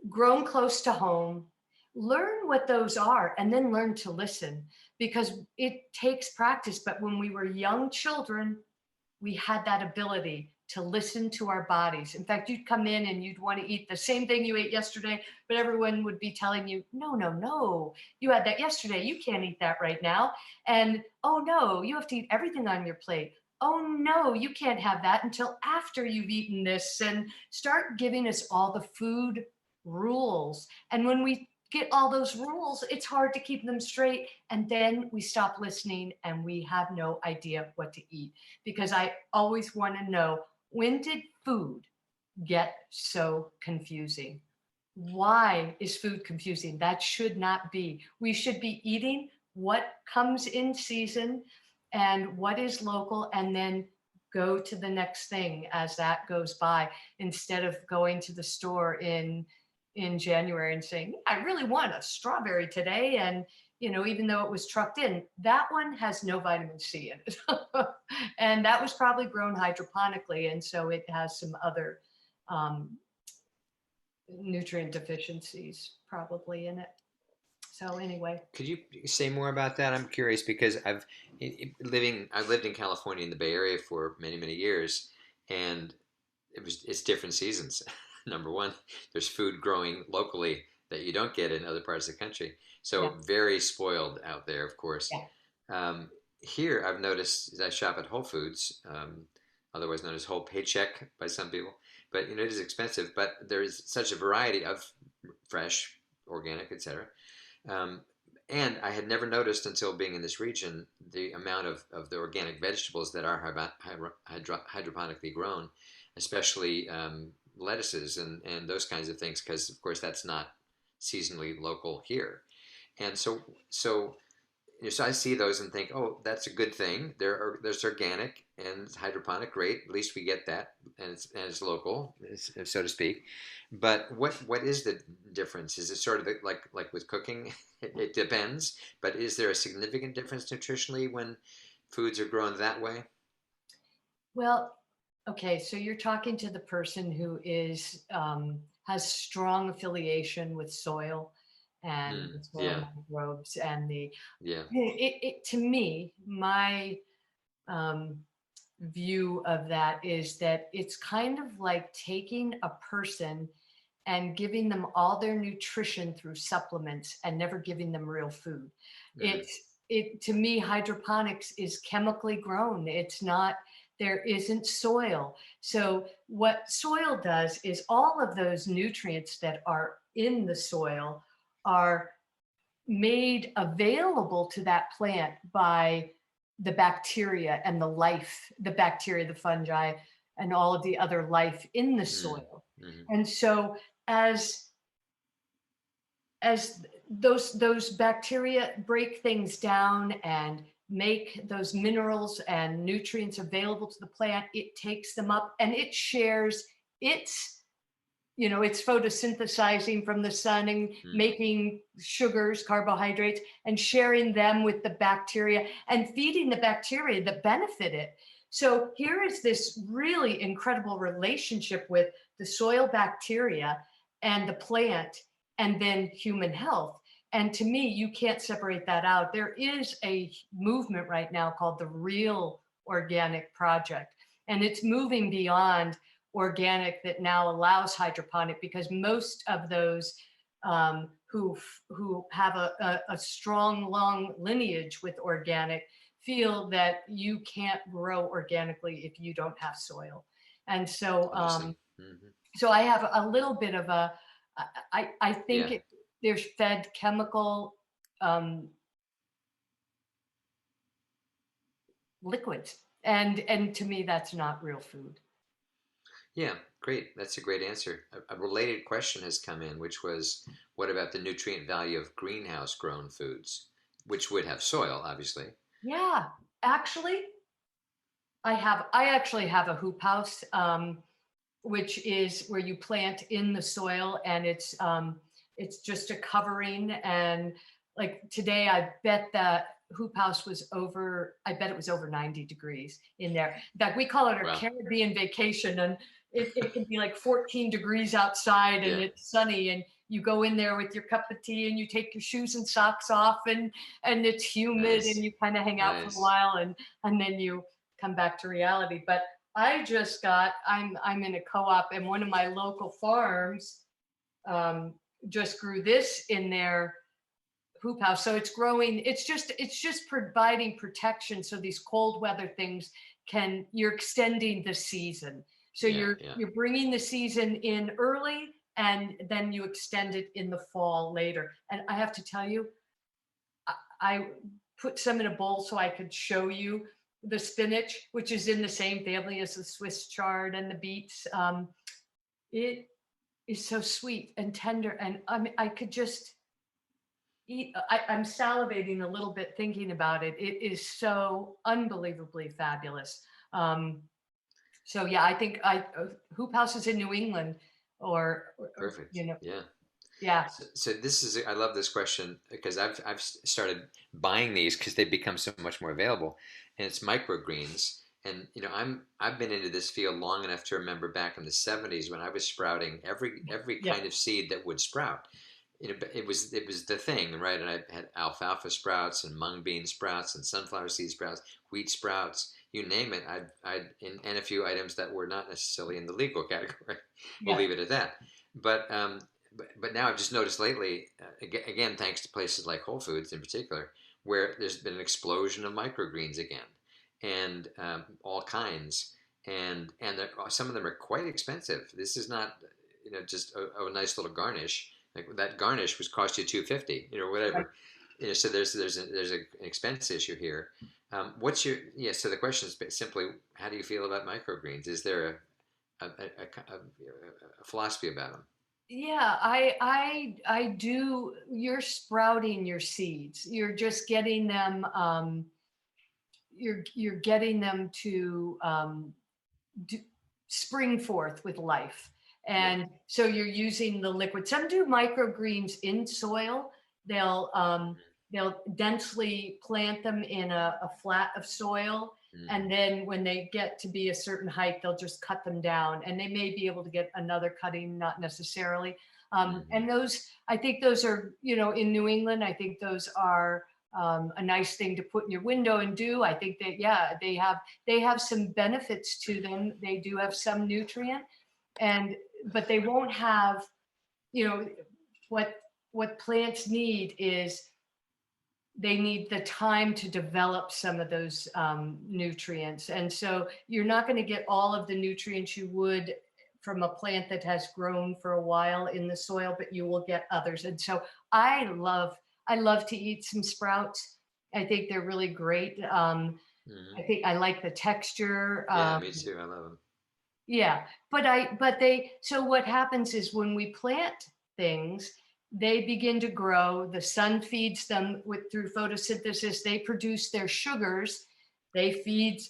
Speaker 2: grown close to home. Learn what those are and then learn to listen, because it takes practice. But when we were young children, we had that ability to listen to our bodies. In fact, you'd come in and you'd want to eat the same thing you ate yesterday, but everyone would be telling you, no, no, no, you had that yesterday. You can't eat that right now. And oh no, you have to eat everything on your plate. Oh no, you can't have that until after you've eaten this. And start giving us all the food rules. And when we get all those rules, it's hard to keep them straight. And then we stop listening and we have no idea what to eat. Because I always want to know, when did food get so confusing? Why is food confusing? That should not be. We should be eating what comes in season and what is local, and then go to the next thing as that goes by, instead of going to the store in January and saying, I really want a strawberry today. And, even though it was trucked in, that one has no vitamin C in it. And that was probably grown hydroponically. And so it has some other nutrient deficiencies probably in it. So anyway.
Speaker 1: Could you say more about that? I'm curious because I've lived in California in the Bay Area for many, many years, and it's different seasons. Number one, there's food growing locally that you don't get in other parts of the country.
Speaker 2: Yeah.
Speaker 1: So very spoiled out there, of course.
Speaker 2: Yeah.
Speaker 1: Here, I've noticed as I shop at Whole Foods, otherwise known as Whole Paycheck by some people, but it is expensive. But there is such a variety of fresh, organic, etc. Um, and I had never noticed until being in this region the amount of the organic vegetables that are hydroponically grown, especially lettuces and those kinds of things, because of course that's not seasonally local here. And so I see those and think, oh, that's a good thing. There's organic and hydroponic, great. At least we get that, and it's local, so to speak. But what is the difference? Is it sort of like with cooking? It depends. But is there a significant difference nutritionally when foods are grown that way?
Speaker 2: Well, okay, so you're talking to the person who has strong affiliation with soil and the soil
Speaker 1: Yeah,
Speaker 2: microbes and
Speaker 1: yeah.
Speaker 2: to me, my um, view of that is that it's kind of like taking a person and giving them all their nutrition through supplements and never giving them real food.
Speaker 1: Mm,
Speaker 2: It to me, hydroponics is chemically grown. It's not, there isn't soil. So what soil does is all of those nutrients that are in the soil are made available to that plant by the bacteria and the life, the bacteria, the fungi, and all of the other life in the
Speaker 1: Mm.
Speaker 2: soil.
Speaker 1: Hmm.
Speaker 2: And so as those bacteria break things down and make those minerals and nutrients available to the plant, it takes them up and it shares its, it's photosynthesizing from the sun and
Speaker 1: Mm.
Speaker 2: making sugars, carbohydrates, and sharing them with the bacteria and feeding the bacteria that benefit it. So here is this really incredible relationship with the soil bacteria and the plant and then human health. And to me, you can't separate that out. There is a movement right now called the Real Organic Project, and it's moving beyond organic that now allows hydroponic, because most of those who have a strong long lineage with organic feel that you can't grow organically if you don't have soil. And so
Speaker 1: Interesting. Hmm.
Speaker 2: so I have a little bit of a, I think
Speaker 1: Yeah.
Speaker 2: there's fed chemical um, liquids, and to me that's not real food.
Speaker 1: Yeah, great. That's a great answer. A related question has come in, which was, what about the nutrient value of greenhouse grown foods, which would have soil, obviously?
Speaker 2: Yeah, actually, I actually have a hoop house, which is where you plant in the soil, and it's just a covering. And like today, I bet that hoop house was over. I bet it was over 90 degrees in there. In fact, we call it our
Speaker 1: Wow.
Speaker 2: Caribbean vacation, and it can be like 14 degrees outside, and
Speaker 1: Yeah.
Speaker 2: it's sunny, and you go in there with your cup of tea, and you take your shoes and socks off, and it's humid, and
Speaker 1: Nice.
Speaker 2: you kind of hang out for a
Speaker 1: Nice.
Speaker 2: while, and then you come back to reality. But I'm in a co-op, and one of my local farms um, just grew this in their hoop house. So it's growing. It's just providing protection. So these cold weather things you're extending the season. So
Speaker 1: Yeah.
Speaker 2: you're
Speaker 1: Yeah.
Speaker 2: you're bringing the season in early, and then you extend it in the fall later. And I have to tell you, I put some in a bowl so I could show you the spinach, which is in the same family as the Swiss chard and the beets. It is so sweet and tender, and I mean, I could just eat. I'm salivating a little bit thinking about it. It is so unbelievably fabulous. Um, so yeah, I think hoop houses in New England, or
Speaker 1: Perfect. Yeah.
Speaker 2: yeah,
Speaker 1: So this is, I love this question because I've started buying these because they've become so much more available, and it's microgreens. And I've been into this field long enough to remember back in the '70s when I was sprouting every
Speaker 2: yeah,
Speaker 1: kind of seed that would sprout. It was the thing, right? And I had alfalfa sprouts and mung bean sprouts and sunflower seed sprouts, wheat sprouts, you name it. And a few items that were not necessarily in the legal category. We'll
Speaker 2: yeah.
Speaker 1: leave it at that. But but now I've just noticed lately, again, thanks to places like Whole Foods in particular, where there's been an explosion of microgreens again, and all kinds, and some of them are quite expensive. This is not, just a nice little garnish. Like that garnish was cost you $2.50,
Speaker 2: Right.
Speaker 1: whatever. So there's an expense issue here. What's your yeah? So the question is simply, how do you feel about microgreens? Is there a philosophy about them?
Speaker 2: Yeah, I do. You're sprouting your seeds. You're just getting them. You're getting them to do, spring forth with life,
Speaker 1: Yeah.
Speaker 2: and so you're using the liquid. Some do microgreens in soil. They'll um, they'll densely plant them in a flat of soil,
Speaker 1: Mm-hmm.
Speaker 2: and then when they get to be a certain height, they'll just cut them down, and they may be able to get another cutting, not necessarily.
Speaker 1: Mm-hmm.
Speaker 2: And those, I think those are, in New England, I think those are a nice thing to put in your window and do. I think that, yeah, they have some benefits to them. They do have some nutrient, and but they won't have, you know, what plants need is they need the time to develop some of those nutrients. And so you're not going to get all of the nutrients you would from a plant that has grown for a while in the soil, but you will get others. And so I love, I love to eat some sprouts. I think they're really great. I think I like the texture.
Speaker 1: Yeah, me too. I love them.
Speaker 2: Yeah, so what happens is when we plant things, they begin to grow. The sun feeds them through photosynthesis. They produce their sugars. They feed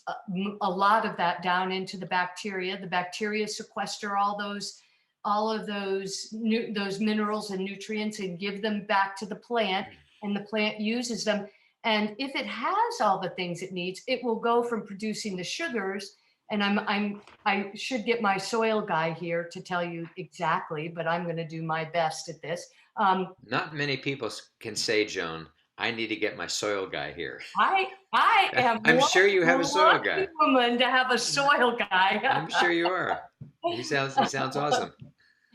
Speaker 2: a lot of that down into the bacteria. The bacteria sequester all of those minerals and nutrients and give them back to the plant, and the plant uses them. And if it has all the things it needs, it will go from producing the sugars. And I should get my soil guy here to tell you exactly, but I'm going to do my best at this.
Speaker 1: Not many people can say, Joan, I need to get my soil guy here.
Speaker 2: I am
Speaker 1: I'm
Speaker 2: one
Speaker 1: sure you have a soil
Speaker 2: lucky
Speaker 1: guy.
Speaker 2: woman to have a soil guy.
Speaker 1: I'm sure you are. He sounds awesome.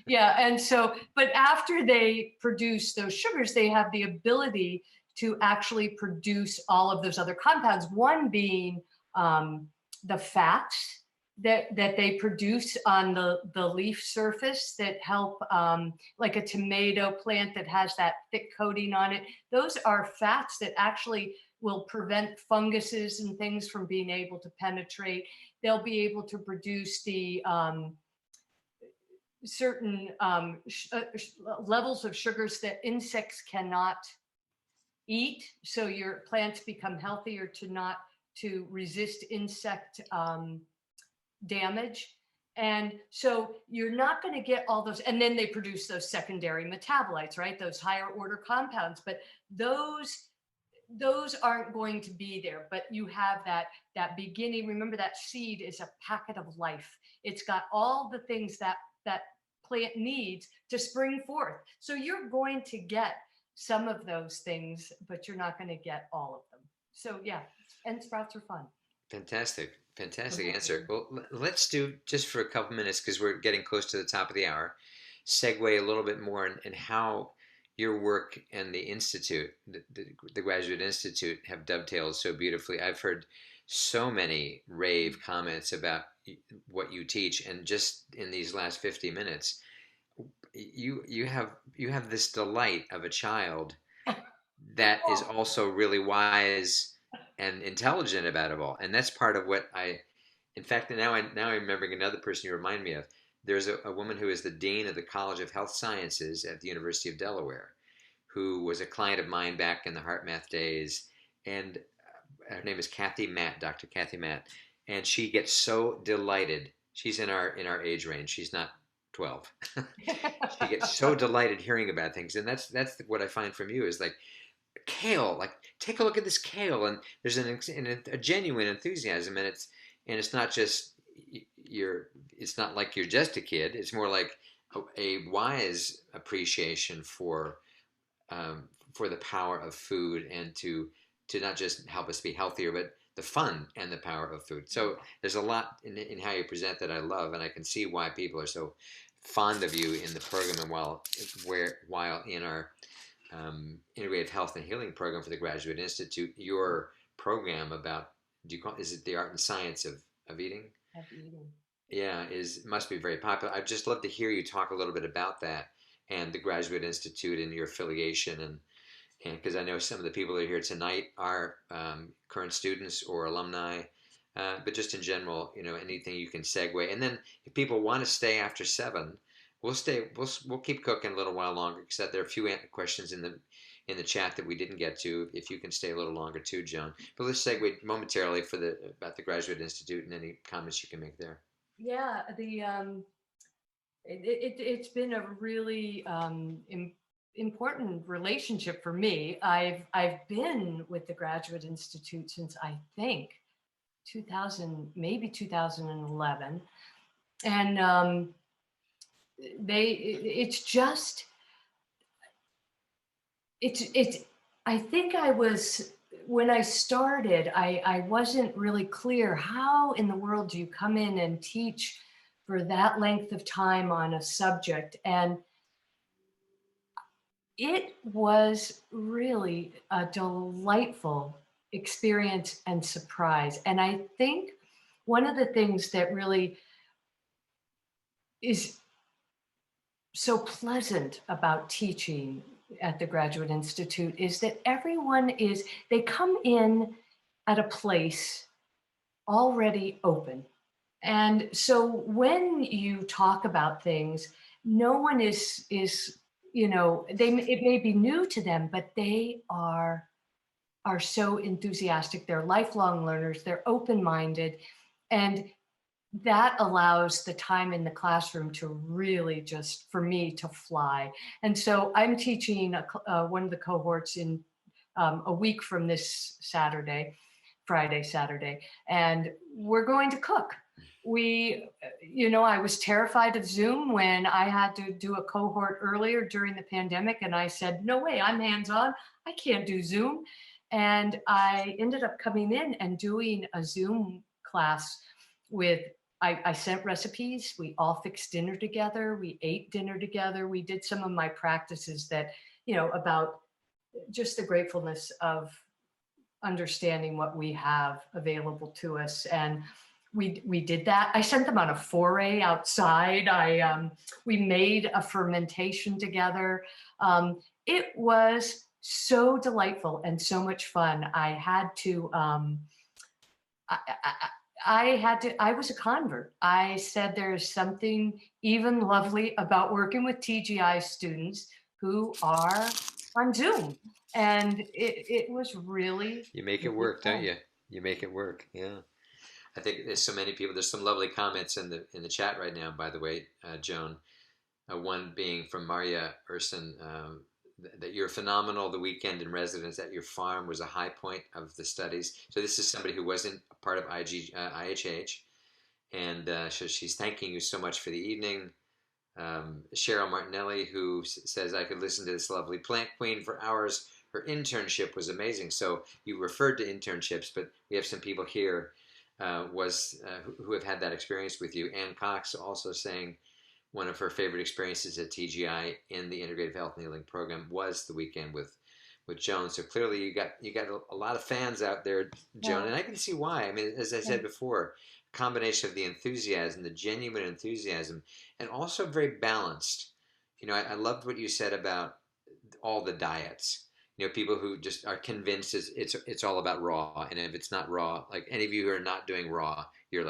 Speaker 2: Yeah, and so, but after they produce those sugars, they have the ability to actually produce all of those other compounds. One being the fats that they produce on the leaf surface that help, like a tomato plant that has that thick coating on it. Those are fats that actually will prevent funguses and things from being able to penetrate. They'll be able to produce the certain levels of sugars that insects cannot eat, so your plants become healthier to resist insect damage. And so you're not going to get all those, and then they produce those secondary metabolites, right? Those higher order compounds, but those aren't going to be there. But you have that beginning. Remember, that seed is a packet of life. It's got all the things that plant needs to spring forth. So you're going to get some of those things, but you're not going to get all of them. So yeah, and sprouts are fun.
Speaker 1: Fantastic answer. Well, let's do, just for a couple minutes, because we're getting close to the top of the hour, segue a little bit more in how your work and the institute, the Graduate Institute, have dovetailed so beautifully. I've heard so many rave comments about what you teach, and just in these last 50 minutes, you have this delight of a child that is also really wise and intelligent about it all. And that's part of what in fact, now I'm remembering another person you remind me of. There's a woman who is the dean of the College of Health Sciences at the University of Delaware, who was a client of mine back in the Heart Math days, and her name is Dr. Kathy Matt, and she gets so delighted. She's in our age range. She's not 12. She gets so delighted hearing about things, and that's what I find from you is like kale. Like, take a look at this kale, and there's a genuine enthusiasm, and it's not just it's not like you're just a kid. It's more like a wise appreciation for the power of food, and to not just help us be healthier, but the fun and the power of food. So there's a lot in how you present that I love, and I can see why people are so fond of you in the program, and while in our Integrative Health and Healing program for the Graduate Institute, your program about, is it the art and science of eating?
Speaker 2: Of eating.
Speaker 1: Yeah, must be very popular. I'd just love to hear you talk a little bit about that and the Graduate Institute and your affiliation, and because I know some of the people that are here tonight are current students or alumni, but just in general, anything you can segue. And then if people want to stay after 7, we'll stay. We'll keep cooking a little while longer, because there are a few questions in the chat that we didn't get to. If you can stay a little longer too, Joan. But let's segue momentarily about the Graduate Institute and any comments you can make there.
Speaker 2: Yeah, it's been a really important relationship for me. I've been with the Graduate Institute since, I think, 2000, maybe 2011, and it's just I think when I started, I wasn't really clear, how in the world do you come in and teach for that length of time on a subject? And it was really a delightful experience and surprise. And I think one of the things that really is so pleasant about teaching at the Graduate Institute is that they come in at a place already open. And so when you talk about things, no one is, it may be new to them, but they are so enthusiastic. They're lifelong learners, they're open-minded, and that allows the time in the classroom to really just, for me, to fly. And so I'm teaching one of the cohorts in a week from this Friday, Saturday, and we're going to cook. I was terrified of Zoom when I had to do a cohort earlier during the pandemic, and I said, no way, I'm hands-on. I can't do Zoom. And I ended up coming in and doing a Zoom class with, I sent recipes. We all fixed dinner together. We ate dinner together. We did some of my practices that, about just the gratefulness of understanding what we have available to us. And we did that. I sent them on a foray outside. We made a fermentation together. It was so delightful and so much fun. I was a convert. I said there's something even lovely about working with TGI students who are on Zoom. And it was really,
Speaker 1: You make it
Speaker 2: really
Speaker 1: work, don't
Speaker 2: fun.
Speaker 1: you? You make it work. Yeah. I think there's so many people. There's some lovely comments in the chat right now, by the way, Joan. One being from Maria Urson, that you're phenomenal. The weekend in residence at your farm was a high point of the studies. So this is somebody who wasn't a part of IHH, and so she's thanking you so much for the evening. Cheryl Martinelli, who says, I could listen to this lovely plant queen for hours. Her internship was amazing. So you referred to internships, but we have some people here who have had that experience with you. Ann Cox also saying one of her favorite experiences at TGI in the Integrative Health and Healing program was the weekend with Joan. So clearly you got a lot of fans out there, Joan,
Speaker 2: Yeah.
Speaker 1: and I can see why. I mean, as I said before, a combination of the enthusiasm, the genuine enthusiasm, and also very balanced. I loved what you said about all the diets. People who just are convinced it's all about raw, and if it's not raw, like any of you who are not doing raw, you're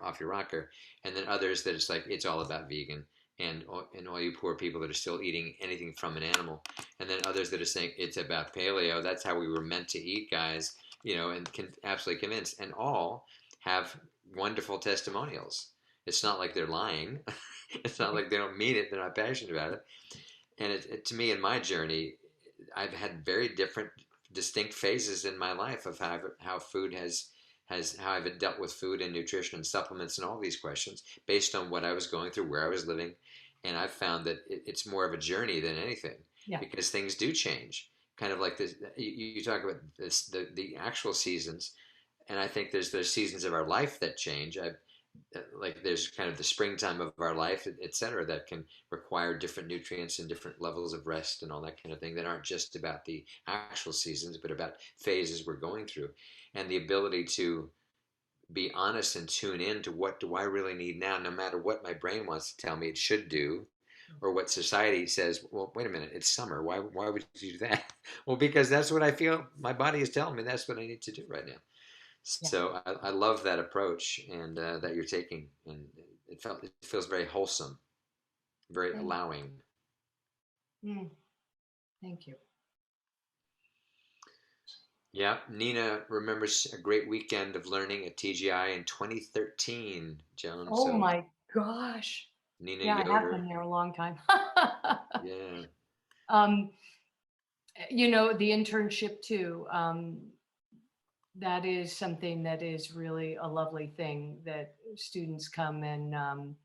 Speaker 1: off your rocker. And then others that it's like it's all about vegan, and all you poor people that are still eating anything from an animal. And then others that are saying it's about paleo. That's how we were meant to eat, guys. And absolutely convinced, and all have wonderful testimonials. It's not like they're lying. It's not like they don't mean it. They're not passionate about it. And to me, in my journey, I've had very different, distinct phases in my life of how food has how I've dealt with food and nutrition and supplements and all these questions based on what I was going through, where I was living, and I've found that it's more of a journey than anything,
Speaker 2: Yeah.
Speaker 1: because things do change. Kind of like this, you talk about this, the actual seasons, and I think there's those seasons of our life that change. Like there's kind of the springtime of our life, et cetera, that can require different nutrients and different levels of rest and all that kind of thing that aren't just about the actual seasons, but about phases we're going through. And the ability to be honest and tune in to what do I really need now, no matter what my brain wants to tell me it should do, or what society says, well, wait a minute, it's summer. Why would you do that? Well, because that's what I feel my body is telling me that's what I need to do right now.
Speaker 2: Yeah.
Speaker 1: So I love that approach and that you're taking, and it feels very wholesome, very allowing.
Speaker 2: Thank you.
Speaker 1: Yeah, Nina remembers a great weekend of learning at TGI in 2013, Joan.
Speaker 2: Oh
Speaker 1: So
Speaker 2: my gosh.
Speaker 1: Nina
Speaker 2: Yeah, I have
Speaker 1: Yoder,
Speaker 2: been there a long time.
Speaker 1: yeah.
Speaker 2: um, the internship too. That is something that is really a lovely thing, that students come and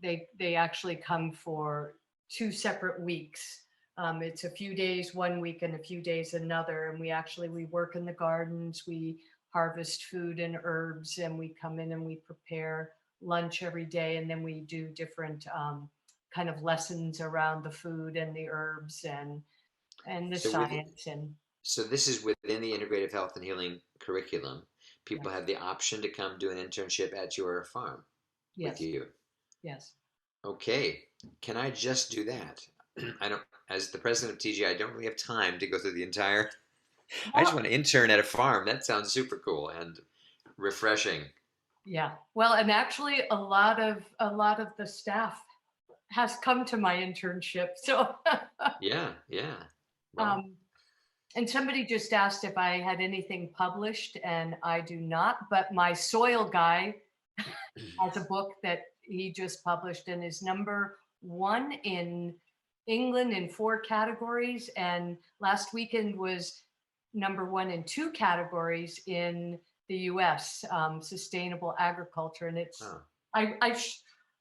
Speaker 2: they actually come for 2 separate weeks. It's a few days one week and a few days another, and we work in the gardens, we harvest food and herbs, and we come in and we prepare lunch every day, and then we do different kind of lessons around the food and the herbs and the
Speaker 1: So with
Speaker 2: science. And
Speaker 1: so this is within the Integrative Health and Healing curriculum. People
Speaker 2: yes,
Speaker 1: have the option to come do an internship at your farm with
Speaker 2: yes,
Speaker 1: you.
Speaker 2: yes.
Speaker 1: Okay, can I just do that? I don't, as the president of TGI, I don't really have time to go through the entire. I just
Speaker 2: Well,
Speaker 1: want to intern at a farm. That sounds super cool and refreshing.
Speaker 2: yeah. Well, and actually a lot of the staff has come to my internship. So
Speaker 1: Yeah, yeah. Well,
Speaker 2: um and somebody just asked if I had anything published, and I do not, but my soil guy has a book that he just published and is number one in England in 4 categories. And last weekend was number one in 2 categories in the US, sustainable agriculture. And it's,
Speaker 1: oh,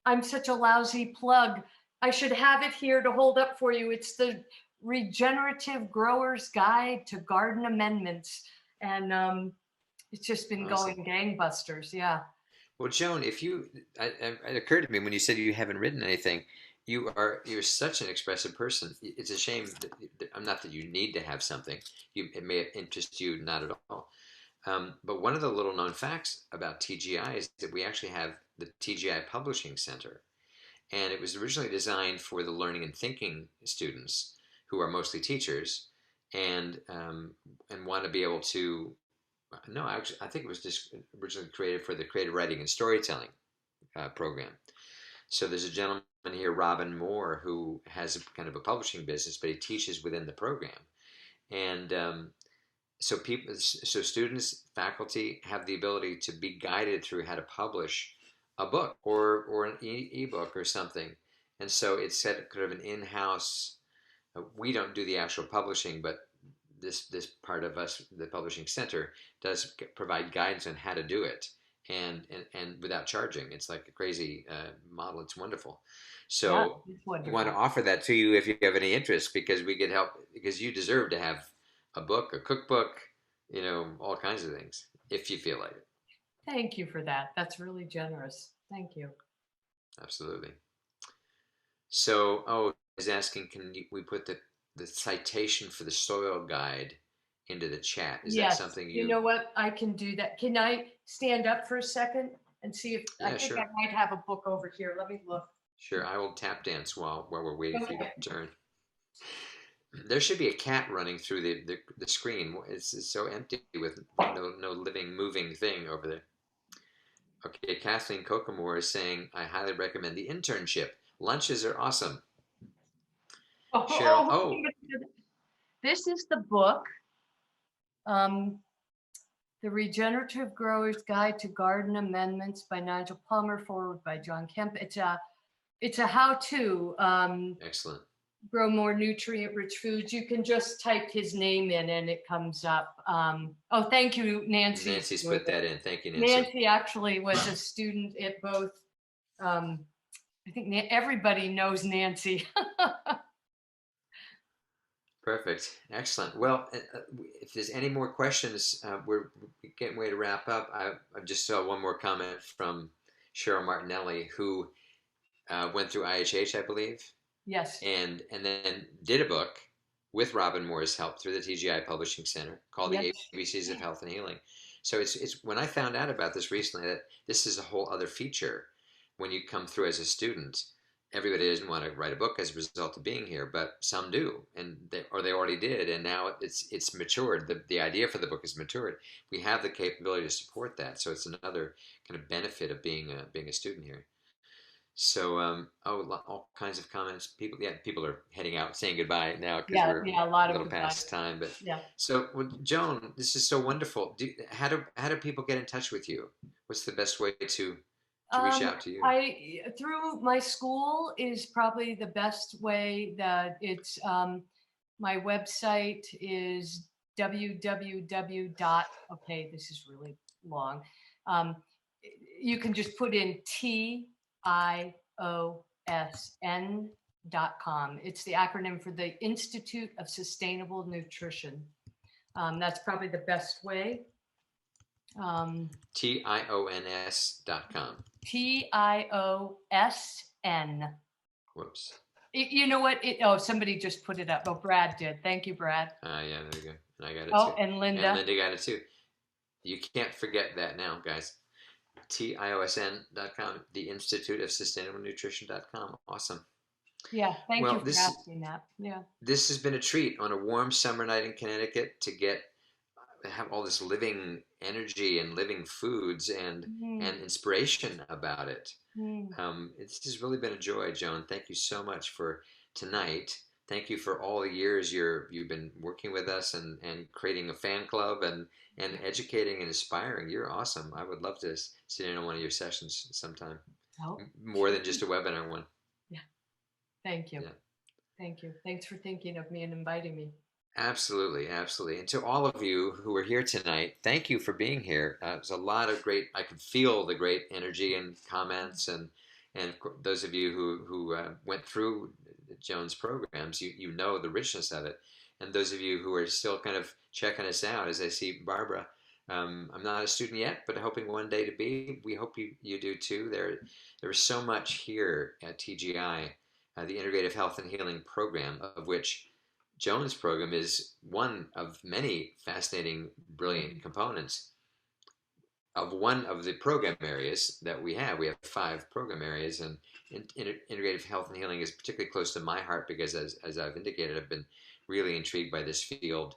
Speaker 2: I'm such a lousy plug. I should have it here to hold up for you. It's the Regenerative Grower's Guide to Garden Amendments. And it's just been
Speaker 1: awesome.
Speaker 2: going gangbusters. Yeah.
Speaker 1: Well, Joan, if you, it occurred to me when you said you haven't written anything, you're such an expressive person. It's a shame I'm not that you need to have something. It may interest you not at all. But one of the little known facts about TGI is that we actually have the TGI Publishing Center, and it was originally designed for the learning and thinking students who are mostly teachers, and want to be able to. No, actually, I think it was just originally created for the creative writing and storytelling program. So there's a gentleman here, Robin Moore, who has a kind of a publishing business, but he teaches within the program. And so students, faculty have the ability to be guided through how to publish a book or an ebook or something. And so it's said kind of an in-house. We don't do the actual publishing, but this part of us, the publishing center, does provide guidance on how to do it, and without charging. It's like a crazy model. It's wonderful.
Speaker 2: Yeah,
Speaker 1: So
Speaker 2: it's
Speaker 1: we want to
Speaker 2: wonderful.
Speaker 1: offer that to you if you have any interest, because we could help, because you deserve to have a book, a cookbook, all kinds of things if you feel like it.
Speaker 2: Thank you for that. That's really generous. Thank you.
Speaker 1: Absolutely. So, is asking, we put the citation for the soil guide into the chat? Is that
Speaker 2: Yes,
Speaker 1: something
Speaker 2: you
Speaker 1: you?
Speaker 2: know what? I can do that. Can I stand up for a second and see if I
Speaker 1: Yeah,
Speaker 2: think I
Speaker 1: sure.
Speaker 2: might have a book over here. Let me look.
Speaker 1: Sure, I will tap dance while we're waiting for you to
Speaker 2: Okay.
Speaker 1: turn. There should be a cat running through the screen. It's so empty with no living, moving thing over there. Okay, Kathleen Kokomore is saying, I highly recommend the internship. Lunches are awesome.
Speaker 2: Oh,
Speaker 1: Cheryl,
Speaker 2: this is the book. Um, The Regenerative Grower's Guide to Garden Amendments by Nigel Palmer, forward by John Kemp. It's a how-to
Speaker 1: excellent.
Speaker 2: grow more nutrient-rich foods. You can just type his name in and it comes up. Oh, thank you, Nancy's
Speaker 1: Nancy's
Speaker 2: doing
Speaker 1: put
Speaker 2: it.
Speaker 1: that in. Thank you, Nancy.
Speaker 2: Nancy actually was a student at both. Um, I think everybody knows Nancy.
Speaker 1: Perfect. Excellent. Well, if there's any more questions, we're getting ready to wrap up. I just saw one more comment from Cheryl Martinelli, who went through IHH, I believe,
Speaker 2: Yes.
Speaker 1: and then did a book with Robin Moore's help through the TGI Publishing Center called
Speaker 2: Yes.
Speaker 1: The ABCs of Health and Healing. So it's when I found out about this recently that this is a whole other feature when you come through as a student. Everybody doesn't want to write a book as a result of being here, but some do, and they already did, and now it's matured. The idea for the book is matured. We have the capability to support that, so it's another kind of benefit of being a student here. So, all kinds of comments. People are heading out, saying goodbye now because
Speaker 2: Yeah.
Speaker 1: we're
Speaker 2: Yeah. A lot
Speaker 1: a
Speaker 2: of
Speaker 1: little
Speaker 2: goodbye.
Speaker 1: past time. But
Speaker 2: Yeah.
Speaker 1: so, well, Joan, this is so wonderful. How do people get in touch with you? What's the best way to reach out to you?
Speaker 2: I through my school is probably the best way. That it's my website is www dot. Okay, this is really long. Um, you can just put in TIOSN.com. It's the acronym for the Institute of Sustainable Nutrition. That's probably the best way.
Speaker 1: TIONS.com.
Speaker 2: TIOSN.
Speaker 1: Whoops.
Speaker 2: You know what? Oh, somebody just put it up. Oh, Brad did. Thank you, Brad.
Speaker 1: Yeah, there you go. And I got it
Speaker 2: Oh,
Speaker 1: too.
Speaker 2: and
Speaker 1: And
Speaker 2: Linda.
Speaker 1: Linda got it too. You can't forget that now, guys. TIOSN.com, the Institute of Sustainable Nutrition.com. Awesome.
Speaker 2: Yeah. Thank you
Speaker 1: Well,
Speaker 2: for asking that. Yeah.
Speaker 1: this has been a treat on a warm summer night in Connecticut to get have all this living energy and living foods
Speaker 2: Mm,
Speaker 1: and inspiration about it.
Speaker 2: mm.
Speaker 1: It's just really been a joy, Joan. Thank you so much for tonight. Thank you for all the years you've been working with us and creating a fan club and educating and inspiring. You're awesome. I would love to sit in on one of your sessions sometime,
Speaker 2: Oh,
Speaker 1: more
Speaker 2: sure.
Speaker 1: than just a webinar one.
Speaker 2: Yeah. Thank you.
Speaker 1: Yeah.
Speaker 2: Thank you. Thanks for thinking of me and inviting me.
Speaker 1: Absolutely, absolutely. And to all of you who are here tonight, thank you for being here. It was a lot of great. I could feel the great energy and comments, and those of you who went through Joan's programs, you know the richness of it. And those of you who are still kind of checking us out, as I see Barbara, I'm not a student yet, but hoping one day to be. We hope you do too. There's so much here at TGI, the Integrative Health and Healing Program, of which Joan's program is one of many fascinating, brilliant
Speaker 2: Mhm.
Speaker 1: components of one of the program areas that we have. We have 5 program areas, and integrative health and healing is particularly close to my heart because, as I've indicated, I've been really intrigued by this field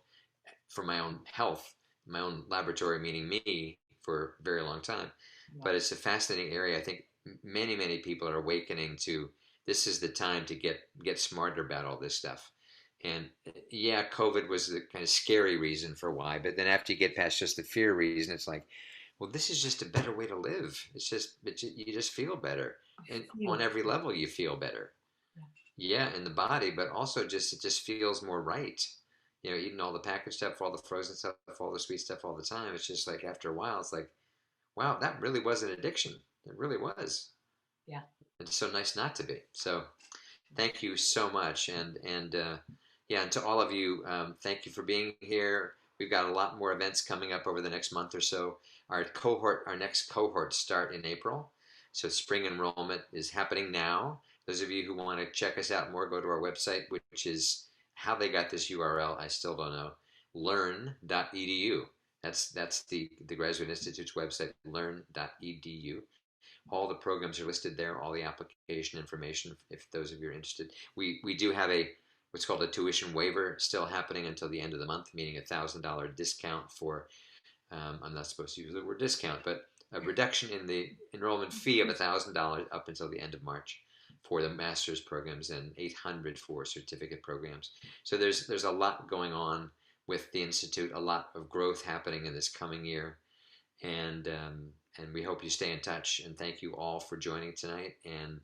Speaker 1: for my own health, my own laboratory, meaning me, for a very long time.
Speaker 2: Yeah.
Speaker 1: But it's a fascinating area. I think many people are awakening to this is the time to get smarter about all this stuff. And yeah, COVID was the kind of scary reason for why, but then after you get past just the fear reason, it's like, well, this is just a better way to live. You just feel better, and on
Speaker 2: Feel
Speaker 1: every
Speaker 2: good.
Speaker 1: level you feel better.
Speaker 2: Yeah.
Speaker 1: Yeah, in the body, but also just it just feels more right. Eating all the packaged stuff, all the frozen stuff, all the sweet stuff all the time. It's just like after a while, it's like, wow, that really was an addiction. It really was.
Speaker 2: Yeah.
Speaker 1: It's so nice not to be. So thank you so much, and yeah, and to all of you, thank you for being here. We've got a lot more events coming up over the next month or so. Our next cohort start in April. So spring enrollment is happening now. Those of you who want to check us out more, go to our website, which is how they got this URL. I still don't know. Learn.edu. That's the Graduate Institute's website. Learn.edu. All the programs are listed there, all the application information, if those of you are interested. We do have what's called a tuition waiver still happening until the end of the month, meaning $1,000 discount for, I'm not supposed to use the word discount, but a reduction in the enrollment fee of $1,000 up until the end of March for the master's programs and 800 for certificate programs. So there's a lot going on with the Institute, a lot of growth happening in this coming year, and we hope you stay in touch. And thank you all for joining tonight. And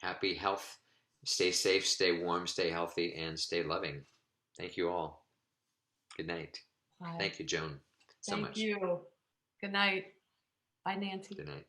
Speaker 1: happy health. Stay safe, stay warm, stay healthy, and stay loving. Thank you all. Good night.
Speaker 2: Bye.
Speaker 1: Thank you, Joan, so
Speaker 2: Thank
Speaker 1: much.
Speaker 2: you. Good night. Bye, Nancy.
Speaker 1: Good night.